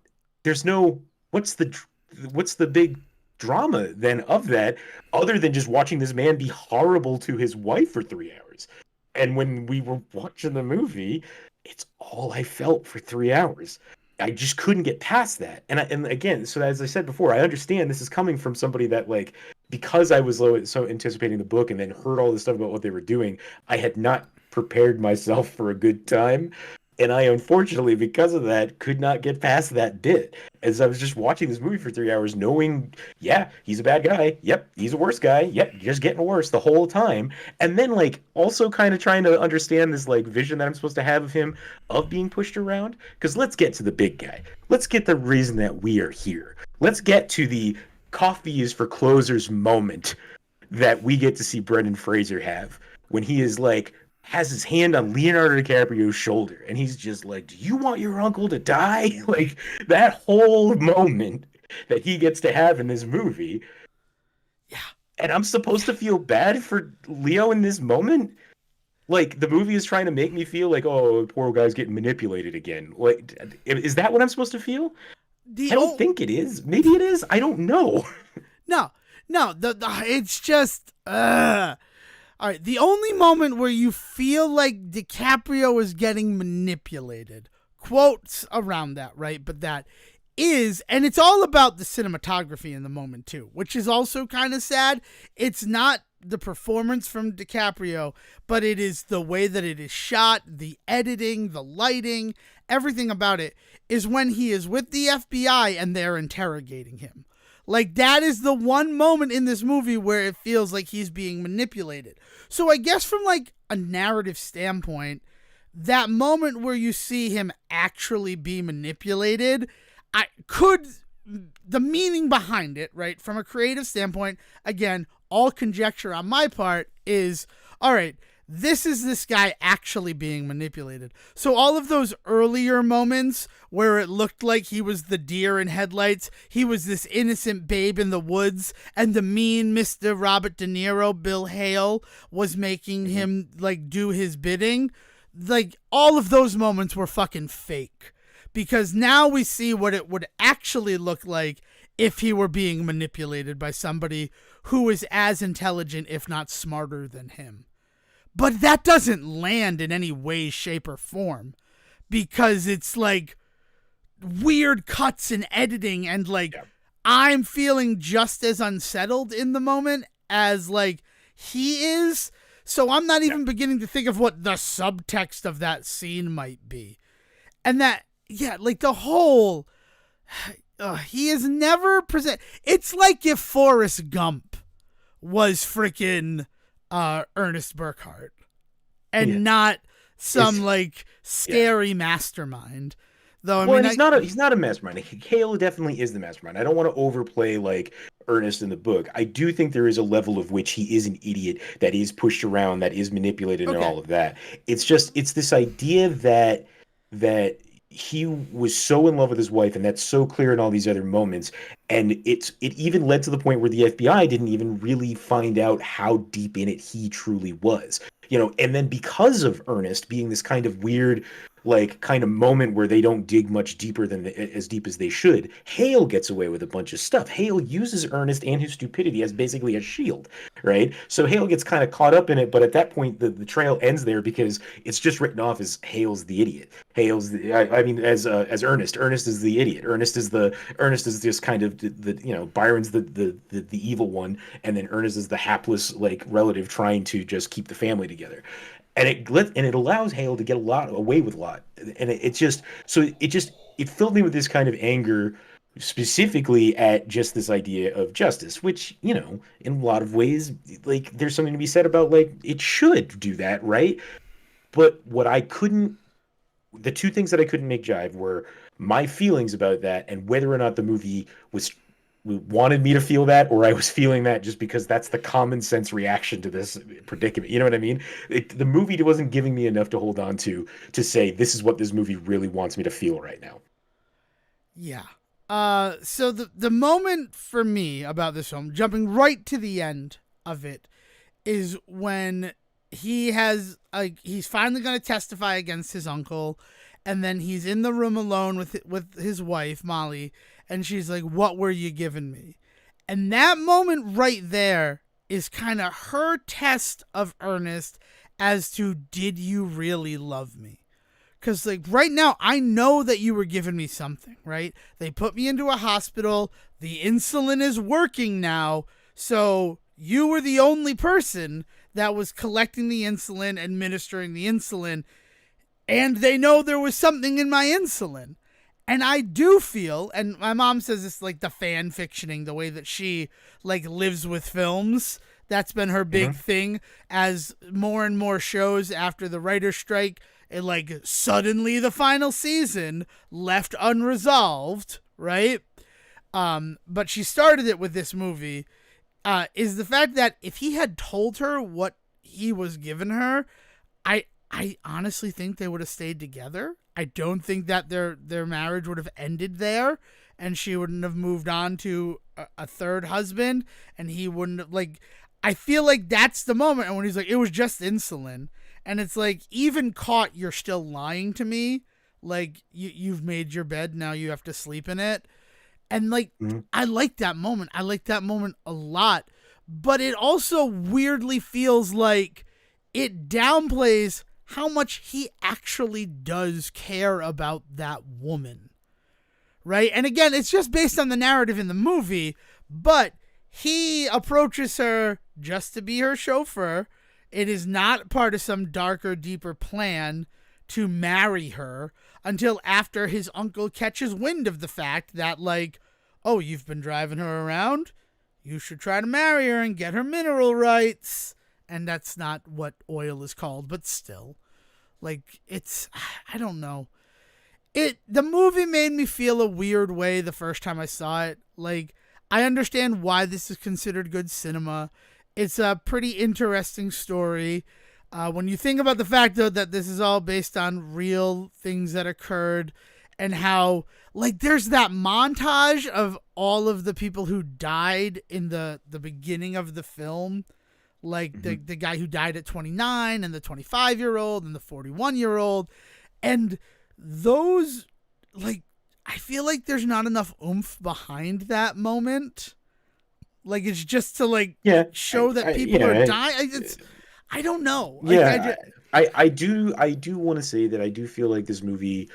There's no. What's the big drama then of that, other than just watching this man be horrible to his wife for 3 hours? And when we were watching the movie, it's all I felt for 3 hours. I just couldn't get past that. And again, so as I said before, I understand this is coming from somebody that like because I was so anticipating the book and then heard all this stuff about what they were doing, I had not prepared myself for a good time. And I unfortunately, because of that, could not get past that bit. As I was just watching this movie for 3 hours, knowing, yeah, he's a bad guy. Yep, he's a worse guy. Yep, just getting worse the whole time. And then, like, also kind of trying to understand this, like, vision that I'm supposed to have of him of being pushed around. Because let's get to the big guy. Let's get the reason that we are here. Let's get to the coffee is for closers moment that we get to see Brendan Fraser have when he is like, has his hand on Leonardo DiCaprio's shoulder, and he's just like, "Do you want your uncle to die?" Like that whole moment that he gets to have in this movie. Yeah. And I'm supposed to feel bad for Leo in this moment? Like the movie is trying to make me feel like, oh, the poor guy's getting manipulated again. Like, is that what I'm supposed to feel? I don't think it is. Maybe it is. I don't know. No. It's just. All right, the only moment where you feel like DiCaprio is getting manipulated, quotes around that, right? But that is, and it's all about the cinematography in the moment too, which is also kind of sad. It's not the performance from DiCaprio, but it is the way that it is shot, the editing, the lighting, everything about it is when he is with the FBI and they're interrogating him. Like, that is the one moment in this movie where it feels like he's being manipulated. So I guess from, like, a narrative standpoint, that moment where you see him actually be manipulated, the meaning behind it, right, from a creative standpoint, again, all conjecture on my part is, all right, this guy actually being manipulated. So all of those earlier moments where it looked like he was the deer in headlights, he was this innocent babe in the woods, and the mean Mr. Robert De Niro, Bill Hale, was making him like do his bidding. Like all of those moments were fucking fake. Because now we see what it would actually look like if he were being manipulated by somebody who is as intelligent, if not smarter than him. But that doesn't land in any way, shape, or form because it's like weird cuts and editing and like I'm feeling just as unsettled in the moment as like he is. So I'm not even beginning to think of what the subtext of that scene might be. And that, like the whole, he is never present. It's like if Forrest Gump was freaking Ernest Burkhart and not some like scary mastermind. Though I mean, he's not a mastermind. Hale definitely is the mastermind. I don't want to overplay like Ernest in the book. I do think there is a level of which he is an idiot that is pushed around, that is manipulated, and all of that. It's this idea that he was so in love with his wife, and that's so clear in all these other moments. And it even led to the point where the FBI didn't even really find out how deep in it he truly was. And then because of Ernest being this kind of weird, like kind of moment where they don't dig much deeper than as deep as they should, Hale gets away with a bunch of stuff. Hale uses Ernest and his stupidity as basically a shield, right? So Hale gets kind of caught up in it, but at that point the trail ends there because it's just written off as Hale's the idiot. As Ernest. Ernest is the idiot. Ernest is just kind of the Byron's the evil one, and then Ernest is the hapless like relative trying to just keep the family together. And it allows Hale to get away with a lot, and it filled me with this kind of anger, specifically at just this idea of justice, which in a lot of ways, like there's something to be said about like it should do that, right? But the two things that I couldn't make jive were my feelings about that and whether or not the movie was wanted me to feel that or I was feeling that just because that's the common sense reaction to this predicament. You know what I mean? The movie wasn't giving me enough to hold on to say this is what this movie really wants me to feel right now. Yeah. So the moment for me about this film, jumping right to the end of it, is when he's finally going to testify against his uncle, and then he's in the room alone with his wife Molly, and she's like, "What were you giving me?" And that moment right there is kind of her test of Ernest as to, did you really love me? Because, like, right now, I know that you were giving me something, right? They put me into a hospital. The insulin is working now. So you were the only person that was collecting the insulin, administering the insulin. And they know there was something in my insulin. And I do feel, and my mom says it's like the fan fictioning, the way that she, like, lives with films. That's been her big thing, as more and more shows after the writer's strike, and like suddenly the final season left unresolved, right? But she started it with this movie, is the fact that if he had told her what he was giving her, I honestly think they would have stayed together. I don't think that their marriage would have ended there, and she wouldn't have moved on to a third husband, and he wouldn't have, like, I feel like that's the moment. And when he's like, it was just insulin. And it's like, even caught, you're still lying to me. Like, you've made your bed, now you have to sleep in it. And, like, I like that moment. I like that moment a lot. But it also weirdly feels like it downplays how much he actually does care about that woman. Right? And again, it's just based on the narrative in the movie, but he approaches her just to be her chauffeur. It is not part of some darker, deeper plan to marry her until after his uncle catches wind of the fact that, like, oh, you've been driving her around? You should try to marry her and get her mineral rights. And that's not what oil is called, but still. Like, I don't know. The movie made me feel a weird way the first time I saw it. Like, I understand why this is considered good cinema. It's a pretty interesting story. When you think about the fact, though, that this is all based on real things that occurred, and how, like, there's that montage of all of the people who died in the beginning of the film. Like, the guy who died at 29, and the 25-year-old, and the 41-year-old. And those, like, I feel like there's not enough oomph behind that moment. Like, it's just to, like, show that people are dying. I don't know. I do want to say that I do feel like this movie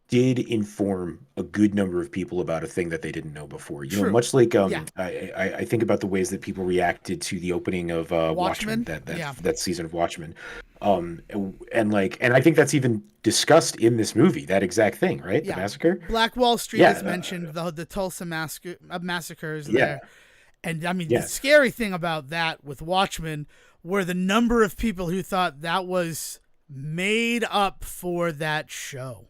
did inform a good number of people about a thing that they didn't know before. You know, much like I think about the ways that people reacted to the opening of Watchmen, that season of Watchmen. And I think that's even discussed in this movie, that exact thing, right? The massacre. Black Wall Street is mentioned, the Tulsa massacres there. And I mean, the scary thing about that with Watchmen were the number of people who thought that was made up for that show.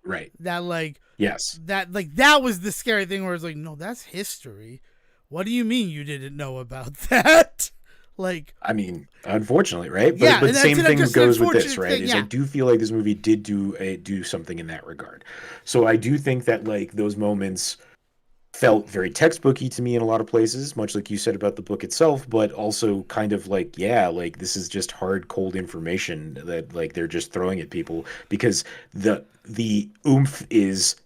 Right. That, like, yes. That was the scary thing where it's like, no, that's history. What do you mean you didn't know about that? Like, I mean, unfortunately, right? But the same thing goes with this, right? I do feel like this movie did do something in that regard. So I do think that, like, those moments felt very textbooky to me in a lot of places, much like you said about the book itself, but also kind of like, like, this is just hard, cold information that, like, they're just throwing at people, because the oomph is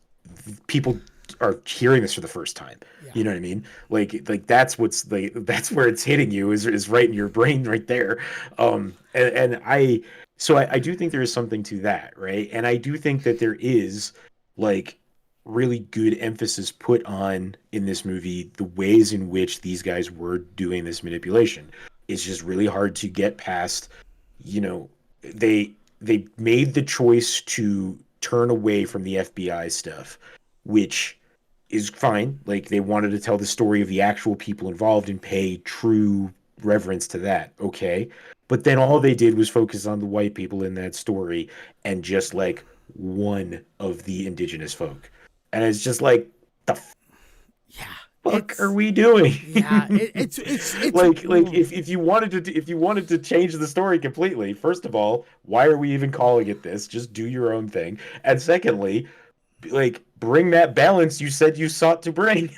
people are hearing this for the first time. You know what I mean? Like that's that's where it's hitting you, is right in your brain right there. I do think there is something to that, right? And I do think that there is, like, really good emphasis put on in this movie the ways in which these guys were doing this manipulation. It's just really hard to get past. You know, they made the choice to turn away from the FBI stuff, which is fine. Like, they wanted to tell the story of the actual people involved and pay true reverence to that. Okay. But then all they did was focus on the white people in that story and just, like, one of the indigenous folk. And it's just like, the Yeah, fuck are it's we doing? yeah, it's Like if you wanted to, if you wanted to change the story completely, first of all, why are we even calling it this? Just do your own thing. And secondly, like, bring that balance you said you sought to bring.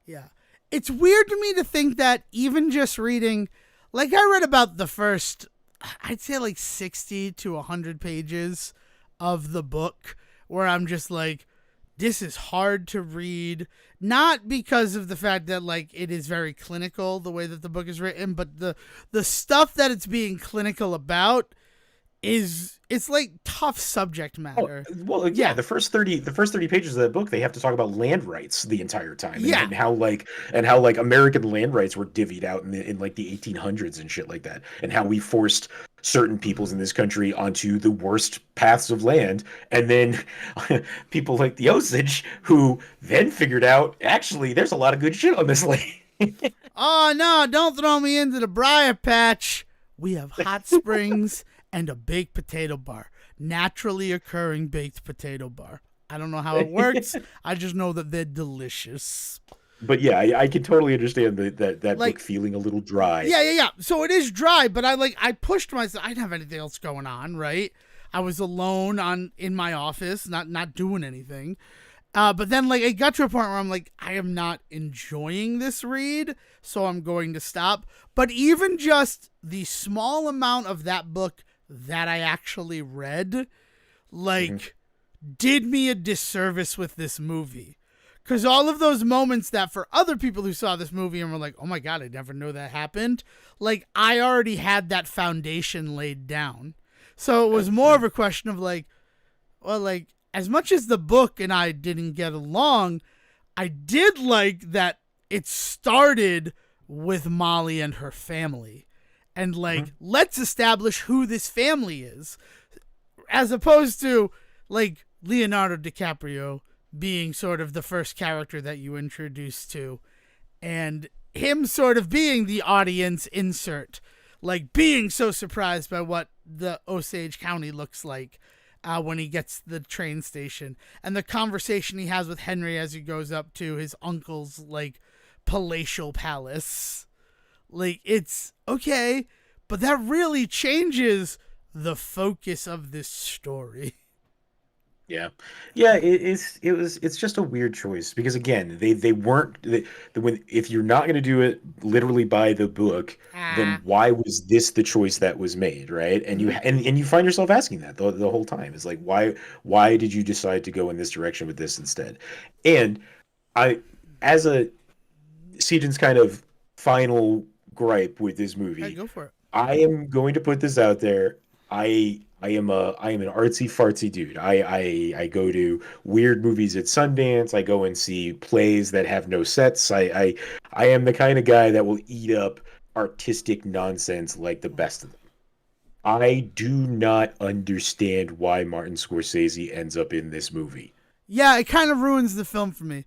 yeah. It's weird to me to think that even just reading, like I read about the first, I'd say like 60 to 100 pages of the book where I'm just like, this is hard to read, not because of the fact that like it is very clinical the way that the book is written, but the stuff that it's being clinical about is, it's like tough subject Oh, matter. well, yeah, Yeah. the first 30 pages of that book, they have to talk about land rights the entire time, Yeah. and how like American land rights were divvied out in like the 1800s and shit like that, and how we forced certain peoples in this country onto the worst paths of land, and then people like the Osage who then figured out actually there's a lot of good shit on this land. Oh no, don't throw me into the briar patch. We have hot springs and a baked potato bar. Naturally occurring baked potato bar. I don't know how it works. I just know that they're delicious. But yeah, I can totally understand that book Like, feeling a little dry. yeah. So it is dry, but I pushed myself. I didn't have anything else going on, right? I was alone in my office, not doing anything. But then like it got to a point where I'm like, I am not enjoying this read, so I'm going to stop. But even just the small amount of that book that I actually read, like, did me a disservice with this movie. Because all of those moments that for other people who saw this movie and were like, oh my God, I never know that happened, like, I already had that foundation laid down. So it was more of a question of like, well, like, as much as the book and I didn't get along, I did like that it started with Molly and her family. And like, let's establish who this family is. As opposed to like Leonardo DiCaprio being sort of the first character that you introduce to, and him sort of being the audience insert, like being so surprised by what the Osage County looks like when he gets to the train station, and the conversation he has with Henry as he goes up to his uncle's like palatial palace. Like, it's okay, but that really changes the focus of this story. Yeah, yeah. It's just a weird choice because again, they weren't when if you're not going to do it literally by the book, then why was this the choice that was made, right? And you find yourself asking that the whole time. It's like why did you decide to go in this direction with this instead? And I, as a Sejan's kind of final gripe with this Hey, movie, go for it. I am going to put this out there. I am an artsy fartsy dude. I go to weird movies at Sundance. I go and see plays that have no sets. I am the kind of guy that will eat up artistic nonsense like the best of them. I do not understand why Martin Scorsese ends up in this movie. Yeah, it kind of ruins the film for me.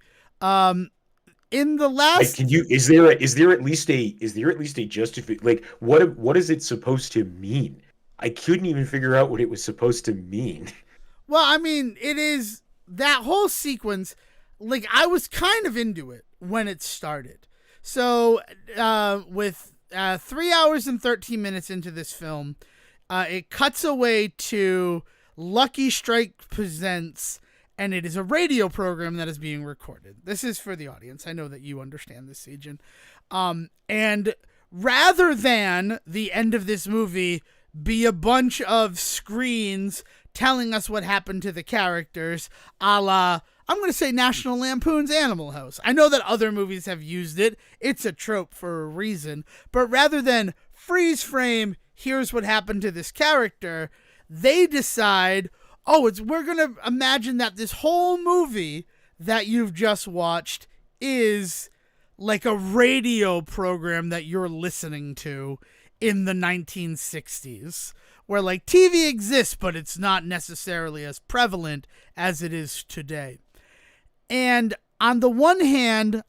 In the Like, last, can you? Is there at least a justification? Like, what is it supposed to mean? I couldn't even figure out what it was supposed to mean. well, I mean, it is that whole sequence. Like, I was kind of into it when it started. So, with 3 hours and 13 minutes into this film, it cuts away to Lucky Strike Presents, and it is a radio program that is being recorded. This is for the audience. I know that you understand this, Sejan. And rather than the end of this movie be a bunch of screens telling us what happened to the characters, a la, I'm going to say National Lampoon's Animal House. I know that other movies have used it. It's a trope for a reason. But rather than freeze frame, here's what happened to this character, they decide, oh, we're going to imagine that this whole movie that you've just watched is like a radio program that you're listening to in the 1960s, where like TV exists, but it's not necessarily as prevalent as it is today. And on the one hand,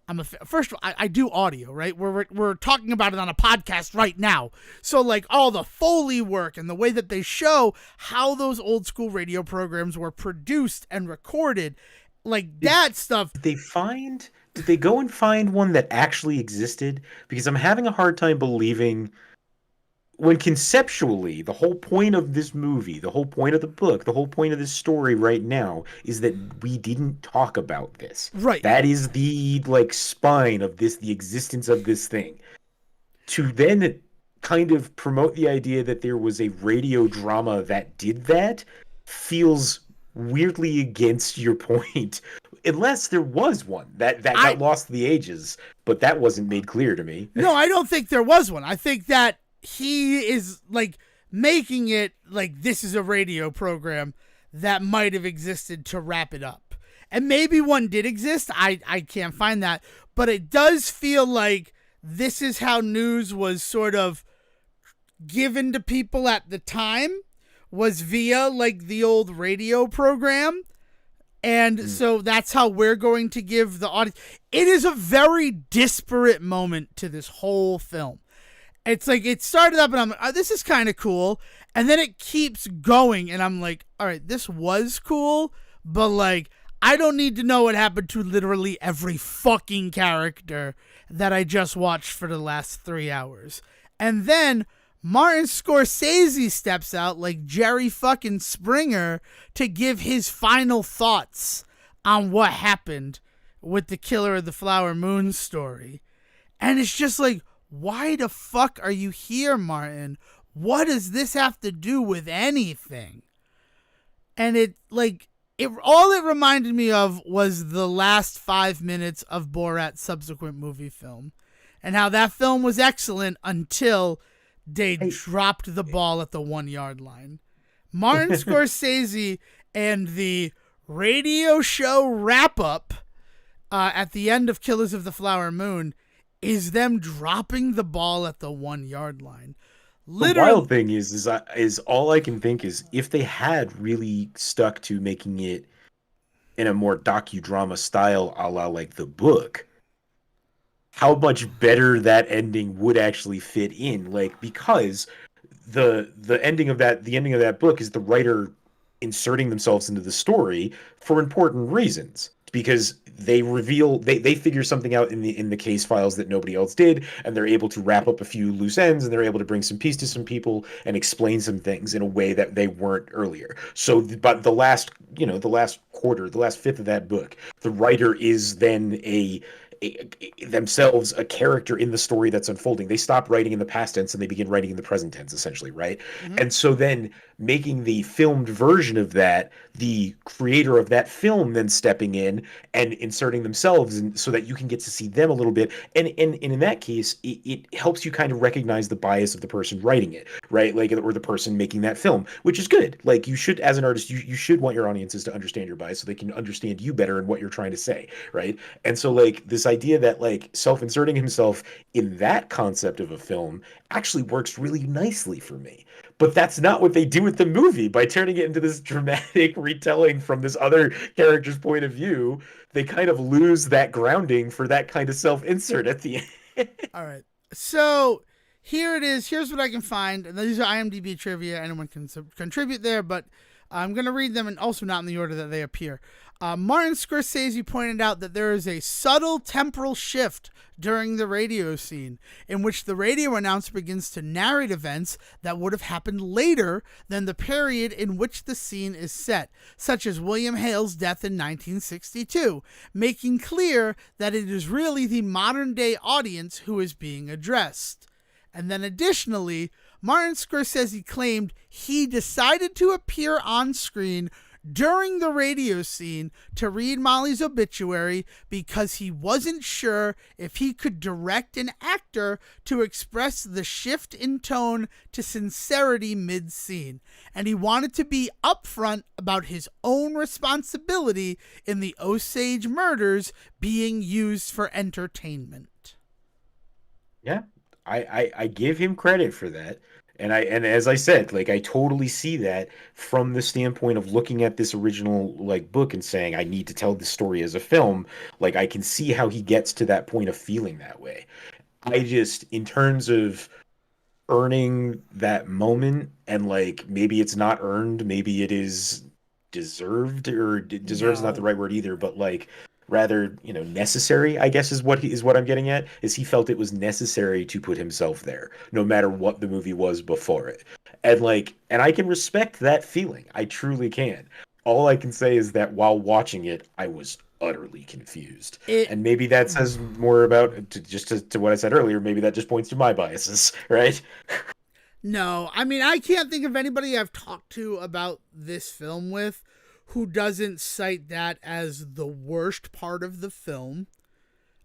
first of all, I do audio, right? We're talking about it on a podcast right now. So like all the Foley work and the way that they show how those old school radio programs were produced and recorded, like that stuff. Did they go and find one that actually existed? Because I'm having a hard time believing when conceptually the whole point of this movie, the whole point of the book, the whole point of this story right now is that we didn't talk about this. Right. That is the like spine of this, the existence of this thing. To then kind of promote the idea that there was a radio drama that did that feels weirdly against your point. Unless there was one that got lost to the ages, but that wasn't made clear to me. No, I don't think there was one. I think that he is like making it like this is a radio program that might have existed to wrap it up. And maybe one did exist. I can't find that. But it does feel like this is how news was sort of given to people at the time, was via like the old radio program. And so that's how we're going to give the audience. It is a very disparate moment to this whole film. It's like it started up and I'm like, oh, this is kind of cool. And then it keeps going. And I'm like, all right, this was cool. But like, I don't need to know what happened to literally every fucking character that I just watched for the last 3 hours. And then Martin Scorsese steps out like Jerry fucking Springer to give his final thoughts on what happened with the Killer of the Flower Moon story. And it's just like, why the fuck are you here, Martin? What does this have to do with anything? And all it reminded me of was the last 5 minutes of Borat's subsequent movie film. And how that film was excellent until they dropped the ball at the 1 yard line. Martin Scorsese and the radio show wrap up at the end of Killers of the Flower Moon is them dropping the ball at the 1 yard line. The wild thing is all I can think is if they had really stuck to making it in a more docudrama style, a la like the book, how much better that ending would actually fit in. Like, because the ending of that book is the writer inserting themselves into the story for important reasons, because they figure something out in the case files that nobody else did, and they're able to wrap up a few loose ends, and they're able to bring some peace to some people and explain some things in a way that they weren't earlier. So, but the last quarter, the last fifth of that book, the writer is then themselves a character in the story that's unfolding. They stop writing in the past tense and they begin writing in the present tense, essentially, right? Mm-hmm. And so then making the filmed version of that, the creator of that film then stepping in and inserting themselves, and so that you can get to see them a little bit. And in that case, it helps you kind of recognize the bias of the person writing it, right? Like, or the person making that film, which is good. Like, you should, as an artist, you should want your audiences to understand your bias so they can understand you better and what you're trying to say, right? And so like this idea that like self-inserting himself in that concept of a film actually works really nicely for me. But that's not what they do with the movie. By turning it into this dramatic retelling from this other character's point of view, they kind of lose that grounding for that kind of self-insert at the end. All right. So here it is. Here's what I can find. And these are IMDb trivia. Anyone can contribute there, but I'm going to read them, and also not in the order that they appear. Martin Scorsese pointed out that there is a subtle temporal shift during the radio scene in which the radio announcer begins to narrate events that would have happened later than the period in which the scene is set, such as William Hale's death in 1962, making clear that it is really the modern-day audience who is being addressed. And then additionally, Martin Scorsese claimed he decided to appear on screen during the radio scene to read Molly's obituary because he wasn't sure if he could direct an actor to express the shift in tone to sincerity mid-scene, and he wanted to be upfront about his own responsibility in the Osage murders being used for entertainment. Yeah, I give him credit for that. And as I said, like I totally see that from the standpoint of looking at this original like book and saying I need to tell this story as a film. Like I can see how he gets to that point of feeling that way. I just, in terms of earning that moment, and like maybe it's not earned, maybe it is deserved, or deserves is not the No. right word either, but like rather, necessary, I guess is what I'm getting at, is he felt it was necessary to put himself there, no matter what the movie was before it. And I can respect that feeling. I truly can. All I can say is that while watching it, I was utterly confused. It And maybe that says more about to what I said earlier. Maybe that just points to my biases, right? No, I mean, I can't think of anybody I've talked to about this film with who doesn't cite that as the worst part of the film.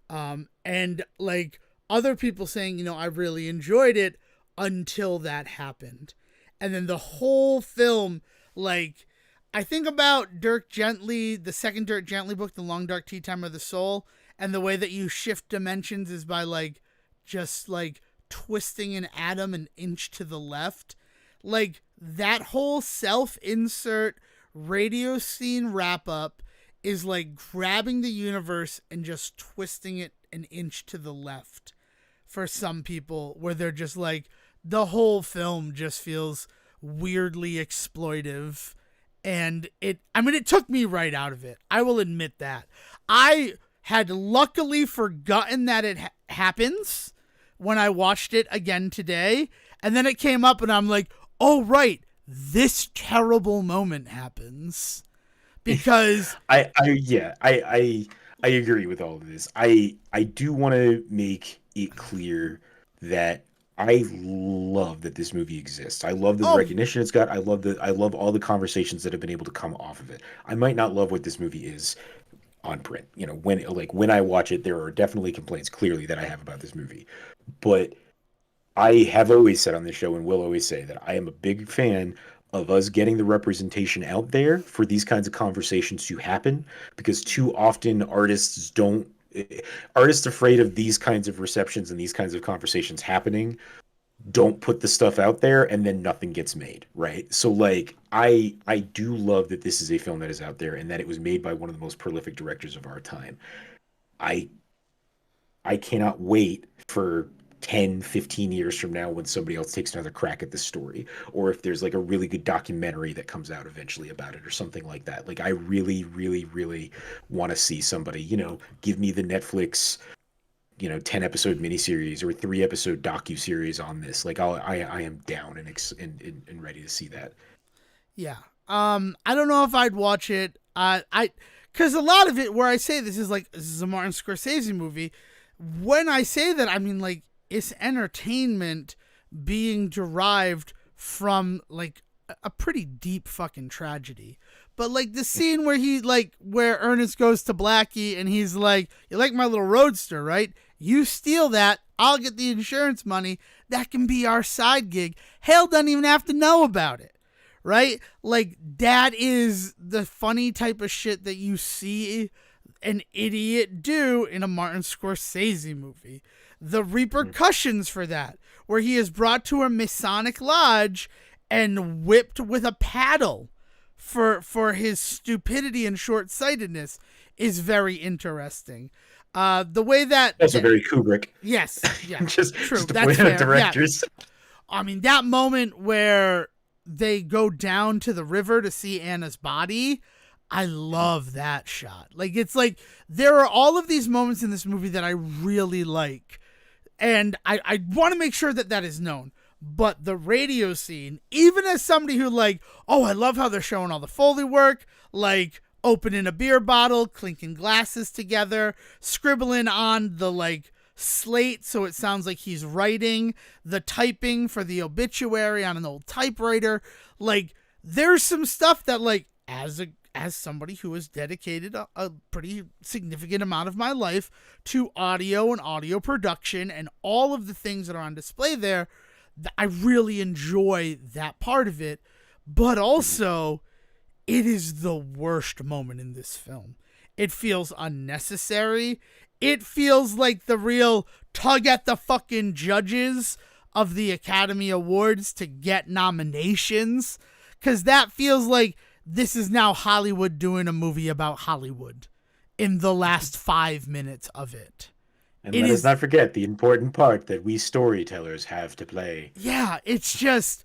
And like other people saying, I really enjoyed it until that happened. And then the whole film, like, I think about Dirk Gently, the second Dirk Gently book, The Long Dark Tea Time of the Soul, and the way that you shift dimensions is by like just like twisting an atom an inch to the left. Like that whole self-insert radio scene wrap up is like grabbing the universe and just twisting it an inch to the left for some people, where they're just like, the whole film just feels weirdly exploitive. And it took me right out of it. I will admit that. I had luckily forgotten that it happens when I watched it again today. And then it came up and I'm like, oh, right, this terrible moment happens. Because I agree with all of this. I do want to make it clear that I love that this movie exists. I love the recognition it's got. I love all the conversations that have been able to come off of it. I might not love what this movie is on print. When I watch it, there are definitely complaints clearly that I have about this movie. But I have always said on this show, and will always say, that I am a big fan of us getting the representation out there for these kinds of conversations to happen, because too often artists afraid of these kinds of receptions and these kinds of conversations happening don't put the stuff out there, and then nothing gets made, right? So like I do love that this is a film that is out there and that it was made by one of the most prolific directors of our time. I I cannot wait for 10, 15 years from now when somebody else takes another crack at this story, or if there's like a really good documentary that comes out eventually about it or something like that. Like I really, really, really want to see somebody, give me the Netflix, 10 episode miniseries or 3 episode docu-series on this. Like I am down and ready to see that. Yeah. I don't know if I'd watch it. Because a lot of it, where I say this is a Martin Scorsese movie, when I say that, I mean, like, it's entertainment being derived from, like, a pretty deep fucking tragedy. But, like, the scene where Ernest goes to Blackie and he's like, you like my little roadster, right? You steal that, I'll get the insurance money. That can be our side gig. Hale doesn't even have to know about it. Right? Like, that is the funny type of shit that you see an idiot do in a Martin Scorsese movie. The repercussions for that, where he is brought to a Masonic lodge and whipped with a paddle for his stupidity and short-sightedness, is very interesting. The way that... Also very Kubrick. Yes. Yeah. just true. Just That's fair. directors. Yeah. I mean, that moment where they go down to the river to see Anna's body, I love that shot. Like, it's like there are all of these moments in this movie that I really like, and I want to make sure that that is known. But the radio scene, even as somebody who I love how they're showing all the Foley work, like opening a beer bottle, clinking glasses together, scribbling on the slate so it sounds like he's writing, the typing for the obituary on an old typewriter. Like, there's some stuff that, like, as somebody who has dedicated a pretty significant amount of my life to audio and audio production and all of the things that are on display there, I really enjoy that part of it. But also, it is the worst moment in this film. It feels unnecessary. It feels like the real tug at the fucking judges of the Academy Awards to get nominations, because that feels like this is now Hollywood doing a movie about Hollywood in the last 5 minutes of it. And let us not forget the important part that we storytellers have to play. Yeah, it's just,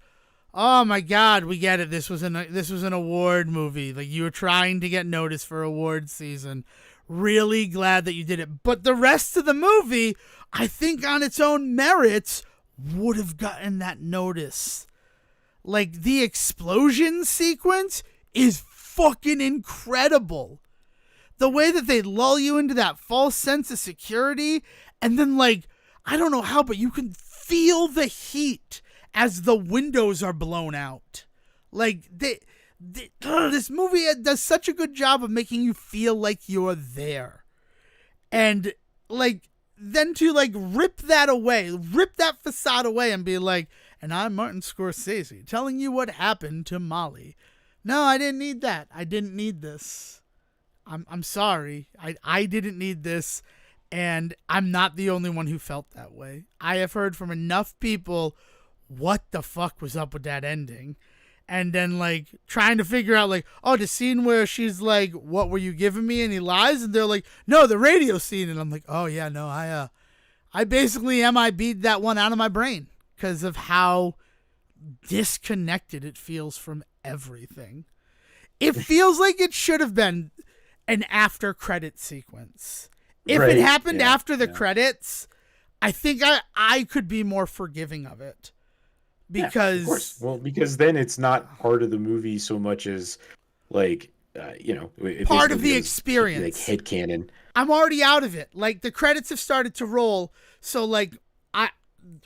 oh my God, we get it. This was an award movie. Like, you were trying to get noticed for award season. Really glad that you did it. But the rest of the movie, I think on its own merits, would have gotten that notice. Like, the explosion sequence is fucking incredible. The way that they lull you into that false sense of security, and then, like, I don't know how, but you can feel the heat as the windows are blown out. Like, this movie does such a good job of making you feel like you're there. And, like, then to, like, rip that facade away and be like, and I'm Martin Scorsese telling you what happened to Molly. No, I didn't need that. I didn't need this. I'm sorry. I didn't need this, and I'm not the only one who felt that way. I have heard from enough people what the fuck was up with that ending. And then, like, trying to figure out, like, oh, the scene where she's like, what were you giving me? And he lies. And they're like, no, the radio scene. And I'm like, oh, yeah, no, I basically MIB'd that one out of my brain because of how disconnected it feels from everything. It feels like it should have been an after credit sequence. If it happened after the credits, I think I could be more forgiving of it. Because of course. Well, because then it's not part of the movie so much as, like, part of the experience. Like headcanon. I'm already out of it. Like, the credits have started to roll, so, like,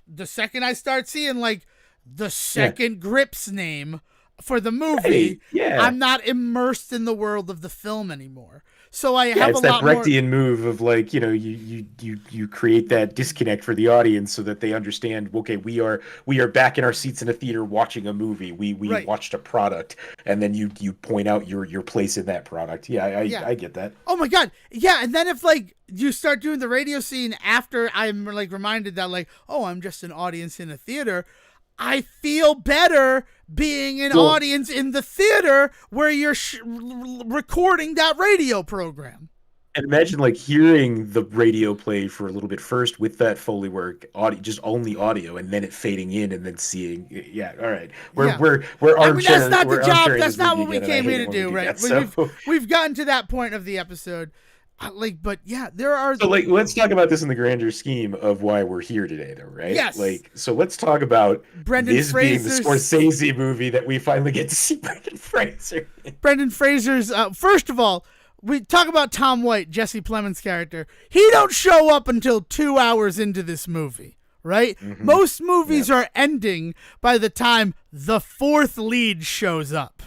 the second I start seeing, like, the second Grip's name for the movie, I'm not immersed in the world of the film anymore. So I have a lot more. It's that Brechtian move of, like, you create that disconnect for the audience so that they understand. Okay, we are back in our seats in a theater watching a movie. We watched a product, and then you point out your place in that product. I get that. Oh my God, yeah. And then if, like, you start doing the radio scene after I'm, like, reminded that, like, oh, I'm just an audience in a theater, I feel better being an audience in the theater where you're recording that radio program. And imagine, like, hearing the radio play for a little bit first with that Foley work, audio, just only audio, and then it fading in, and then seeing. Yeah, all right. We're armchair. I mean, that's not the job. That's not what we came here to do, right? We've gotten to that point of the episode. But yeah, there are. So, like, let's talk about this in the grander scheme of why we're here today, though, right? Yes. Like, so let's talk about Brendan Fraser's, being the Scorsese movie that we finally get to see Brendan Fraser. Brendan Fraser's. First of all, we talk about Tom White, Jesse Plemons' character. He don't show up until 2 hours into this movie, right? Mm-hmm. Most movies are ending by the time the fourth lead shows up.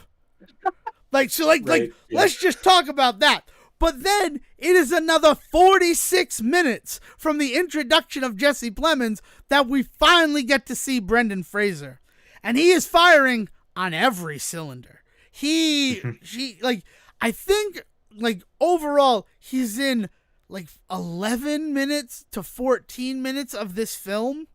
Let's just talk about that. But then it is another 46 minutes from the introduction of Jesse Plemons that we finally get to see Brendan Fraser. And he is firing on every cylinder. I think, like, overall, he's in, like, 11 minutes to 14 minutes of this film.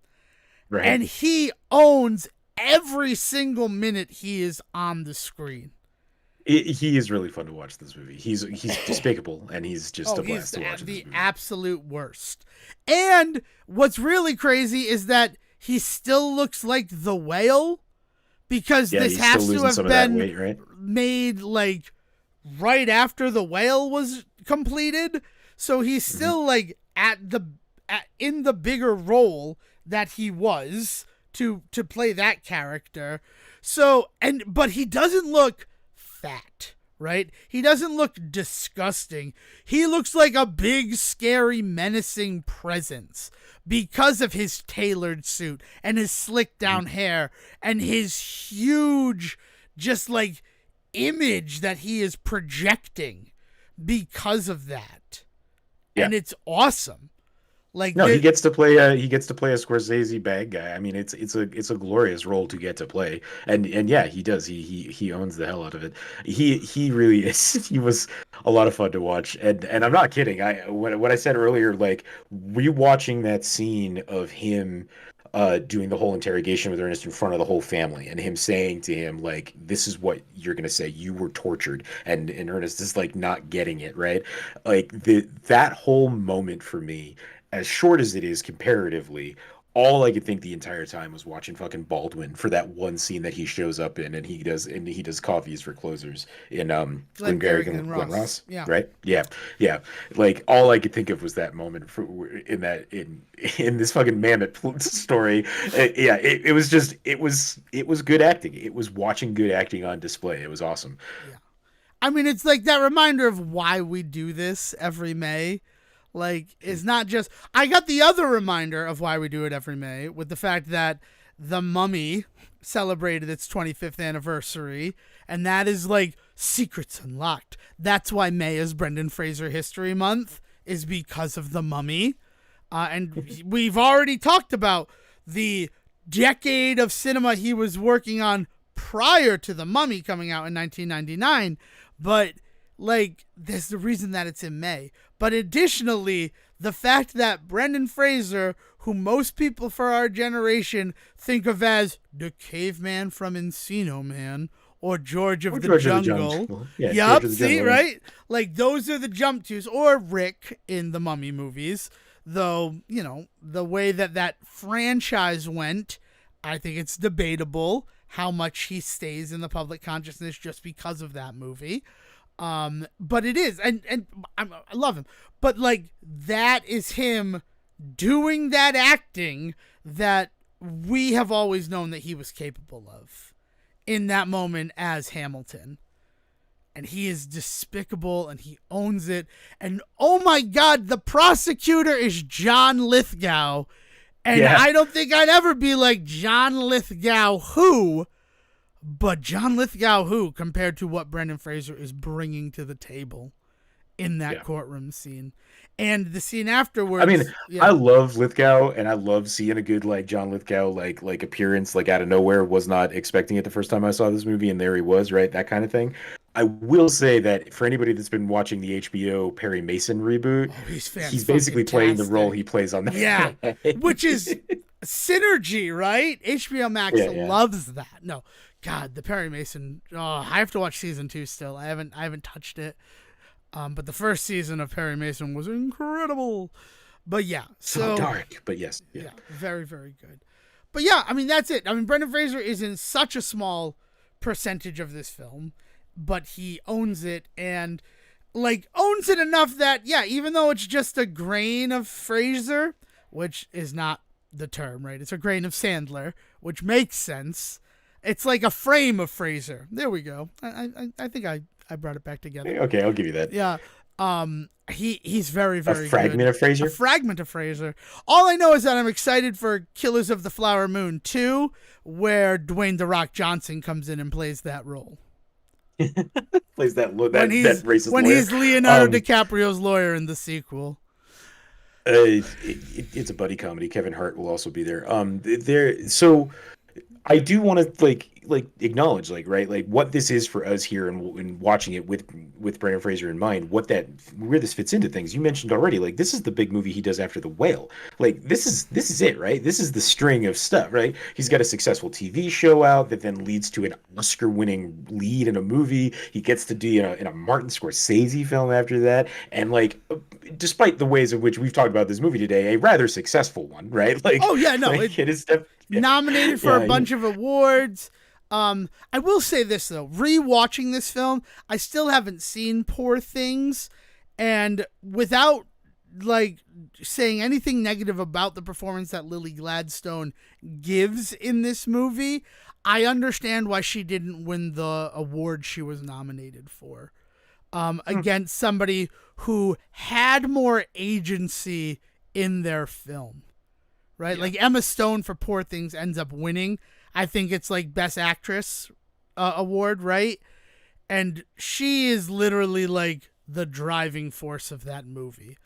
Right. And he owns every single minute he is on the screen. He is really fun to watch this movie. He's despicable, and he's just a blast to watch. The absolute worst. And what's really crazy is that he still looks like the whale, because this has to have been weight, right? Made, like, right after the whale was completed. So he's still like in the bigger role that he was to play that character. So but he doesn't look fat, right? He doesn't look disgusting. He looks like a big, scary, menacing presence because of his tailored suit and his slicked down hair and his huge, just, like, image that he is projecting because of that. Yeah. And it's awesome. Like, no, he gets to play a Scorsese bad guy. I mean, it's a glorious role to get to play, and yeah, he does. He owns the hell out of it. He really is. He was a lot of fun to watch, and I'm not kidding. When I said earlier, like, rewatching that scene of him doing the whole interrogation with Ernest in front of the whole family, and him saying to him like, "This is what you're gonna say. You were tortured," and Ernest is like not getting it, right? Like that whole moment for me, as short as it is comparatively, all I could think the entire time was watching fucking Baldwin for that one scene that he shows up in, and he does coffees for closers in Glengarrick and Glen Ross, Yeah. right? Yeah, yeah. Like all I could think of was that moment in this fucking mammoth story. Yeah, it was just it was good acting. It was watching good acting on display. It was awesome. Yeah. I mean, it's like that reminder of why we do this every May. Like, it's not just... I got the other reminder of why we do it every May with the fact that The Mummy celebrated its 25th anniversary, and that is like secrets unlocked. That's why May is Brendan Fraser History Month, is because of The Mummy. And we've already talked about the decade of cinema he was working on prior to The Mummy coming out in 1999, but like, there's the reason that it's in May. But additionally, the fact that Brendan Fraser, who most people for our generation think of as the caveman from Encino Man or George of the Jungle. Yeah, yup, see, Jungle, right? Like, those are the jump tos. Or Rick in the Mummy movies. Though, you know, the way that franchise went, I think it's debatable how much he stays in the public consciousness just because of that movie. But it is, and I love him. But like, that is him doing that acting that we have always known that he was capable of in that moment as Hamilton. And he is despicable, and he owns it. And oh my God, the prosecutor is John Lithgow. And yeah. I don't think I'd ever be like John Lithgow who, but John Lithgow who, compared to what Brendan Fraser is bringing to the table in that courtroom scene. And the scene afterwards. I mean, I love Lithgow, and I love seeing a good like John Lithgow like appearance like out of nowhere. Was not expecting it the first time I saw this movie, and there he was, right? That kind of thing. I will say that for anybody that's been watching the HBO Perry Mason reboot, he's basically playing the role he plays on that. Yeah, which is synergy, right? HBO Max loves that. No, God, the Perry Mason. Oh, I have to watch season 2 still. I haven't touched it. But the first season of Perry Mason was incredible. But yeah, so dark. But yes, yeah, very, very good. But yeah, I mean, that's it. I mean, Brendan Fraser is in such a small percentage of this film, but he owns it, and like owns it enough that even though it's just a grain of Fraser, which is not the term, right? It's a grain of Sandler, which makes sense. It's like a frame of Fraser. There we go. I think I brought it back together. Okay, I'll give you that. Yeah. He's very, very good. A fragment of Fraser? A fragment of Fraser. All I know is that I'm excited for Killers of the Flower Moon 2, where Dwayne "The Rock" Johnson comes in and plays that role. Plays that racist when lawyer. He's Leonardo DiCaprio's lawyer in the sequel. It's a buddy comedy. Kevin Hart will also be there. So I do want to like acknowledge right what this is for us here and watching it with Brendan Fraser in mind, where this fits into things. You mentioned already, like, this is the big movie he does after The Whale. Like, this is it, right? This is the string of stuff, right? He's got a successful TV show out that then leads to an Oscar-winning lead in a movie. He gets to do in a Martin Scorsese film after that, and like, despite the ways in which we've talked about this movie today, a rather successful one, right? Like, oh yeah, no, like, it is nominated for a bunch of awards. I will say this though, rewatching this film, I still haven't seen Poor Things, and without like saying anything negative about the performance that Lily Gladstone gives in this movie, I understand why she didn't win the award she was nominated for. Against somebody who had more agency in their film. Right? Yeah. Like Emma Stone for Poor Things ends up winning. I think it's like Best Actress award, right? And she is literally like the driving force of that movie.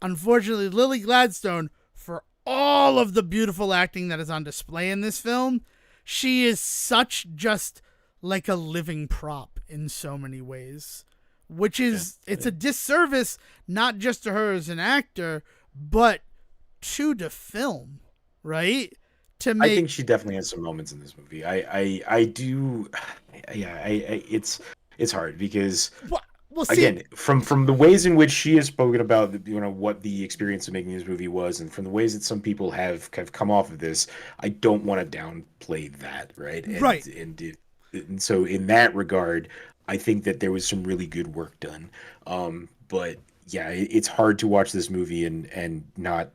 Unfortunately, Lily Gladstone, for all of the beautiful acting that is on display in this film, she is such just like a living prop in so many ways, which is, it's a disservice, not just to her as an actor, but to the film, right? to I make. think she definitely has some moments in this movie. I do, yeah. It's hard because Well, see, again, from the ways in which she has spoken about what the experience of making this movie was, and from the ways that some people have come off of this, I don't want to downplay that, right? right. And so in that regard, I think that there was some really good work done. But yeah, it's hard to watch this movie and not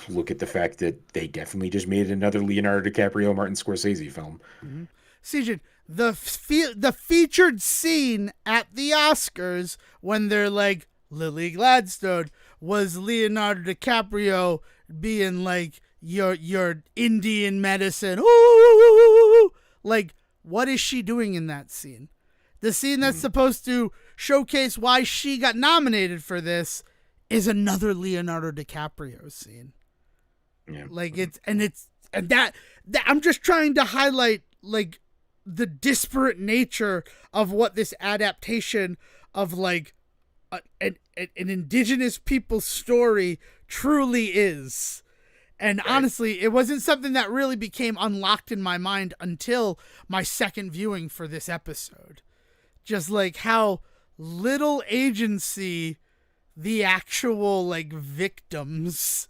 look at the fact that they definitely just made another Leonardo DiCaprio Martin Scorsese film. Mm-hmm. Sejohn, the featured scene at the Oscars when they're like Lily Gladstone was Leonardo DiCaprio being like your Indian medicine. Ooh, like what is she doing in that scene? The scene that's supposed to showcase why she got nominated for this is another Leonardo DiCaprio scene. Yeah. Like that I'm just trying to highlight like the disparate nature of what this adaptation of like an indigenous people's story truly is. And honestly, it wasn't something that really became unlocked in my mind until my second viewing for this episode. Just like how little agency the actual like victims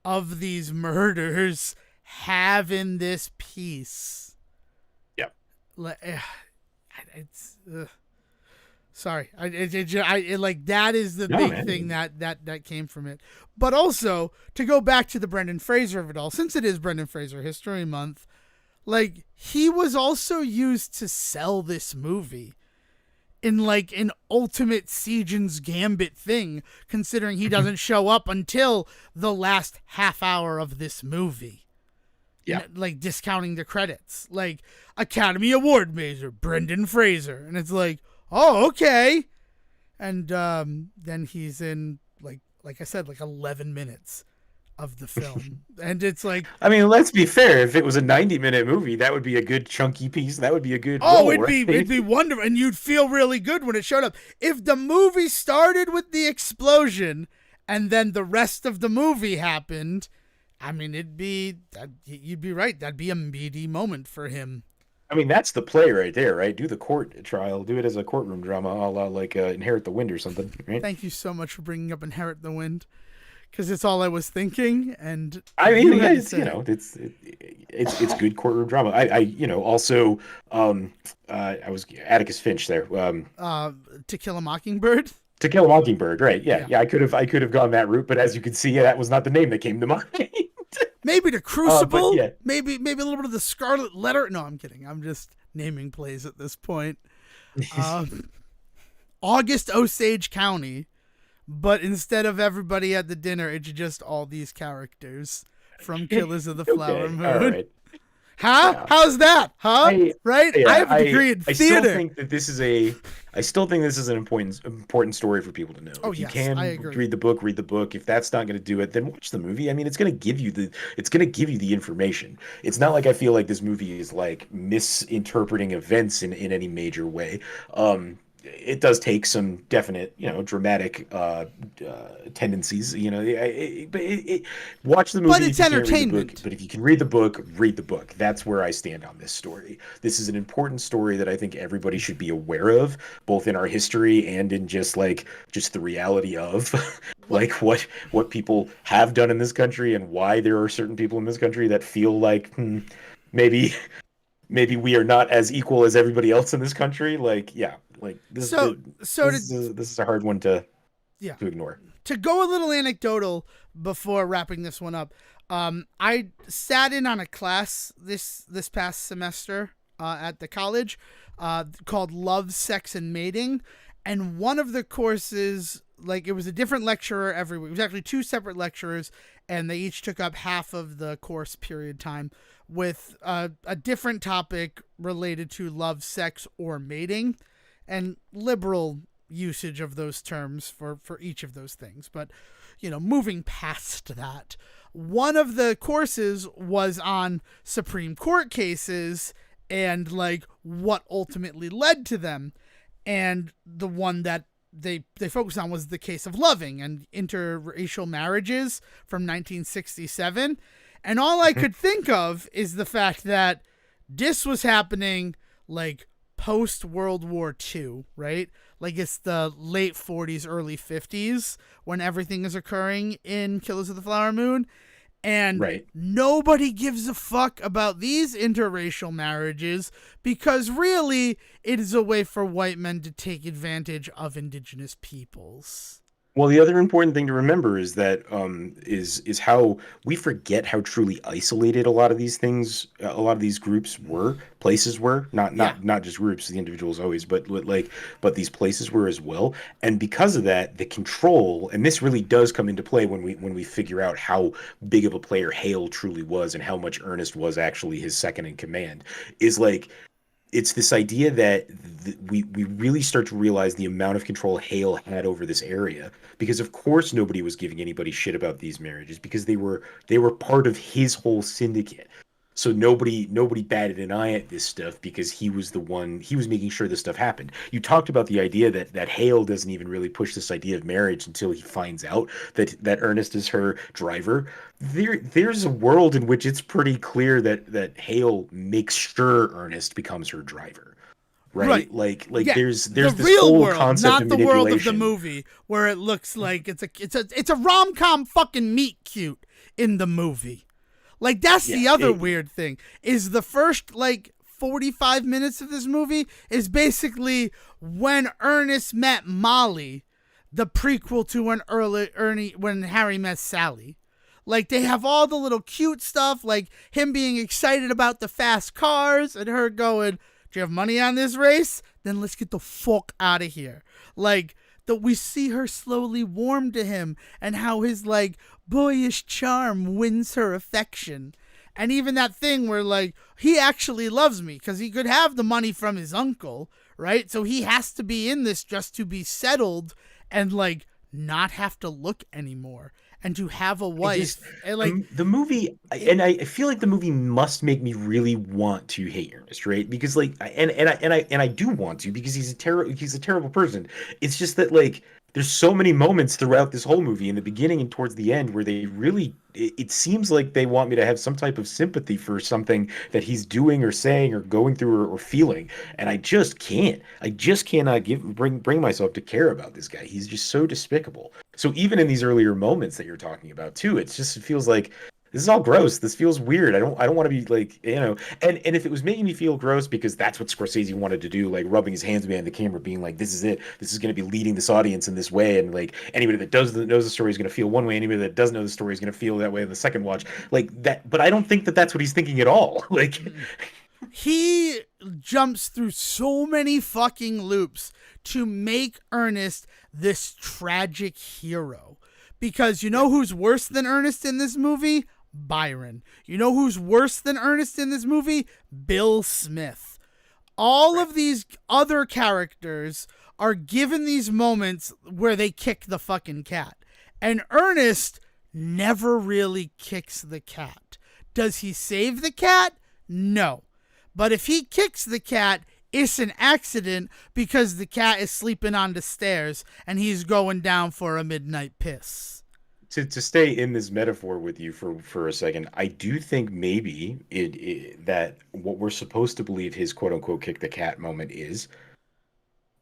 of these murders have in this piece. Yep. It's sorry. Like that is the big thing that came from it. But also to go back to the Brendan Fraser of it all, since it is Brendan Fraser History Month, like he was also used to sell this movie in like an ultimate Sejohn's Gambit thing, considering he doesn't show up until the last half hour of this movie. Yeah. Like discounting the credits. Like Academy Award winner Brendan Fraser. And it's like, oh, okay. And then he's in like I said, like 11 minutes of the film. And it's like, I mean, let's be fair. If it was a 90-minute movie, that would be a good chunky piece. That would be a good role, it'd be wonderful, and you'd feel really good when it showed up. If the movie started with the explosion and then the rest of the movie happened, I mean, you'd be right. That'd be a meaty moment for him. I mean, that's the play right there, right? Do the court trial. Do it as a courtroom drama, a la like Inherit the Wind or something, right? Thank you so much for bringing up Inherit the Wind. Because it's all I was thinking, and I mean, it's good courtroom drama. I also I was Atticus Finch there. To Kill a Mockingbird. To Kill a Mockingbird, right? Yeah. I could have gone that route, but as you can see, that was not the name that came to mind. Maybe The Crucible. Maybe a little bit of The Scarlet Letter. No, I'm kidding. I'm just naming plays at this point. August Osage County. But instead of everybody at the dinner, it's just all these characters from Killers of the Flower Moon. All right. Huh? Yeah. How's that? Huh? Right? Yeah, I have a degree in theater. I still think this is an important story for people to know. Oh, if you yes, can I agree. read the book. If that's not going to do it, then watch the movie. I mean, it's going to give you the information. It's not like I feel like this movie is like misinterpreting events in any major way. It does take some definite, dramatic tendencies, but watch the movie. But it's entertainment. But if you can read the book. That's where I stand on this story. This is an important story that I think everybody should be aware of, both in our history and in just the reality of like what people have done in this country and why there are certain people in this country that feel like maybe we are not as equal as everybody else in this country. This is a hard one to ignore. To go a little anecdotal before wrapping this one up, I sat in on a class this past semester at the college called Love, Sex, and Mating, and one of the courses, like, it was a different lecturer every week. It was actually two separate lecturers, and they each took up half of the course period time with a different topic related to love, sex, or mating. And liberal usage of those terms for each of those things. But, moving past that, one of the courses was on Supreme Court cases and, like, what ultimately led to them. And the one that they focused on was the case of Loving and interracial marriages from 1967. And all I could think of is the fact that this was happening like post World War II, right? Like it's the late 40s, early 50s when everything is occurring in Killers of the Flower Moon. And nobody gives a fuck about these interracial marriages because really it is a way for white men to take advantage of indigenous peoples. Well, the other important thing to remember is that is how we forget how truly isolated a lot of these things, a lot of these groups were, places were, not just groups, the individuals always, but these places were as well. And because of that, the control, and this really does come into play when we figure out how big of a player Hale truly was and how much Ernest was actually his second in command, is like it's this idea that we really start to realize the amount of control Hale had over this area, because of course nobody was giving anybody shit about these marriages because they were part of his whole syndicate. So nobody batted an eye at this stuff because he was making sure this stuff happened. You talked about the idea that Hale doesn't even really push this idea of marriage until he finds out that Ernest is her driver. There's a world in which it's pretty clear that Hale makes sure Ernest becomes her driver. Right? Like yeah, there's this real whole world, concept not of the manipulation. world of the movie where it looks like it's a rom-com fucking meet cute in the movie. Like, that's the other weird thing, is the first, 45 minutes of this movie is basically when Ernest met Molly, the prequel to when Harry met Sally. Like, they have all the little cute stuff, like him being excited about the fast cars and her going, do you have money on this race? Then let's get the fuck out of here. Like, that we see her slowly warm to him and how his boyish charm wins her affection. And even that thing where he actually loves me because he could have the money from his uncle, right? So he has to be in this just to be settled and not have to look anymore and to have a wife. The movie, and I feel like the movie must make me really want to hate Ernest, right? Because I do want to, because he's a terrible person. It's just that there's so many moments throughout this whole movie in the beginning and towards the end where they really, it seems like they want me to have some type of sympathy for something that he's doing or saying or going through or feeling. And I just can't. I just cannot bring myself to care about this guy. He's just so despicable. So even in these earlier moments that you're talking about too, it feels like this is all gross. This feels weird. I don't want to be and if it was making me feel gross because that's what Scorsese wanted to do, rubbing his hands behind the camera, being like, this is it. This is going to be leading this audience in this way. And anybody that knows the story is going to feel one way. Anybody that doesn't know the story is going to feel that way in the second watch. That. But I don't think that that's what he's thinking at all. He jumps through so many fucking loops to make Ernest this tragic hero. Because you know who's worse than Ernest in this movie? Byron. You know who's worse than Ernest in this movie? Bill Smith. All of these other characters are given these moments where they kick the fucking cat. And Ernest never really kicks the cat. Does he save the cat? No. But if he kicks the cat, it's an accident because the cat is sleeping on the stairs and he's going down for a midnight piss. To stay in this metaphor with you for a second, I do think maybe that what we're supposed to believe his quote unquote kick the cat moment is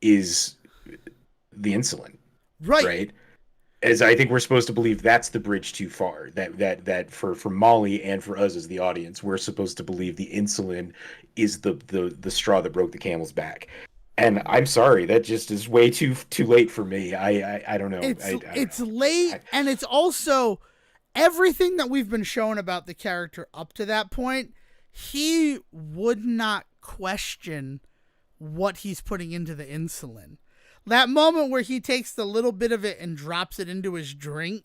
the insulin, right? As I think we're supposed to believe that's the bridge too far. That for Molly and for us as the audience, we're supposed to believe the insulin is the straw that broke the camel's back. And I'm sorry, that just is way too late for me. I don't know. It's late, and it's also everything that we've been shown about the character up to that point. He would not question what he's putting into the insulin. That moment where he takes the little bit of it and drops it into his drink,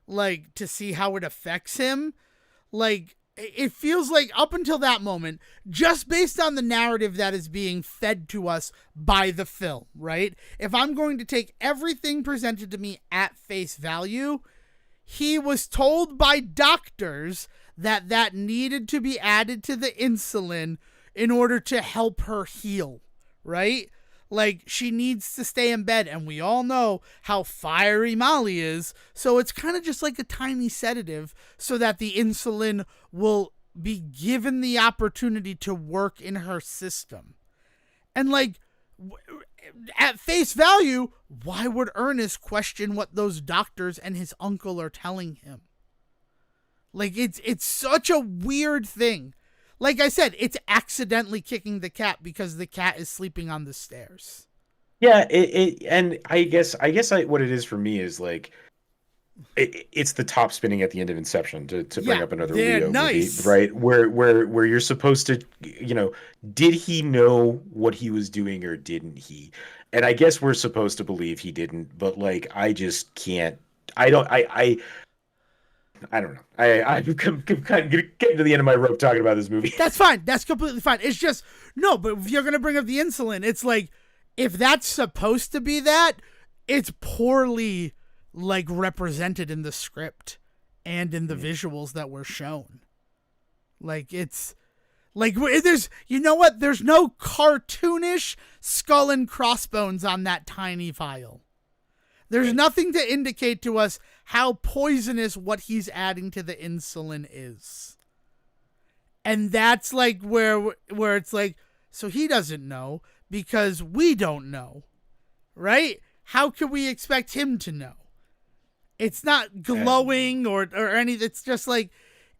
to see how it affects him, it feels like up until that moment, just based on the narrative that is being fed to us by the film, right? If I'm going to take everything presented to me at face value, he was told by doctors that needed to be added to the insulin in order to help her heal, right? Like, she needs to stay in bed, and we all know how fiery Molly is, so it's kind of just like a tiny sedative so that the insulin will be given the opportunity to work in her system. And, like, at face value, why would Ernest question what those doctors and his uncle are telling him? Like, it's such a weird thing. Like I said, it's accidentally kicking the cat because the cat is sleeping on the stairs. Yeah, and I guess what it is for me is like it's the top spinning at the end of Inception to bring up another Leo movie, right? Where you're supposed to, did he know what he was doing or didn't he? And I guess we're supposed to believe he didn't, but like I just can't. I don't know. I'm kind of getting to the end of my rope talking about this movie. That's fine. That's completely fine. It's just, no, but if you're going to bring up the insulin, it's like, if that's supposed to be that, it's poorly, like, represented in the script and in the visuals that were shown. Like, it's, like, there's, you know what? There's no cartoonish skull and crossbones on that tiny vial. There's nothing to indicate to us how poisonous what he's adding to the insulin is. And that's like where it's like, so he doesn't know because we don't know, right? How can we expect him to know? It's not glowing or anything. It's just like,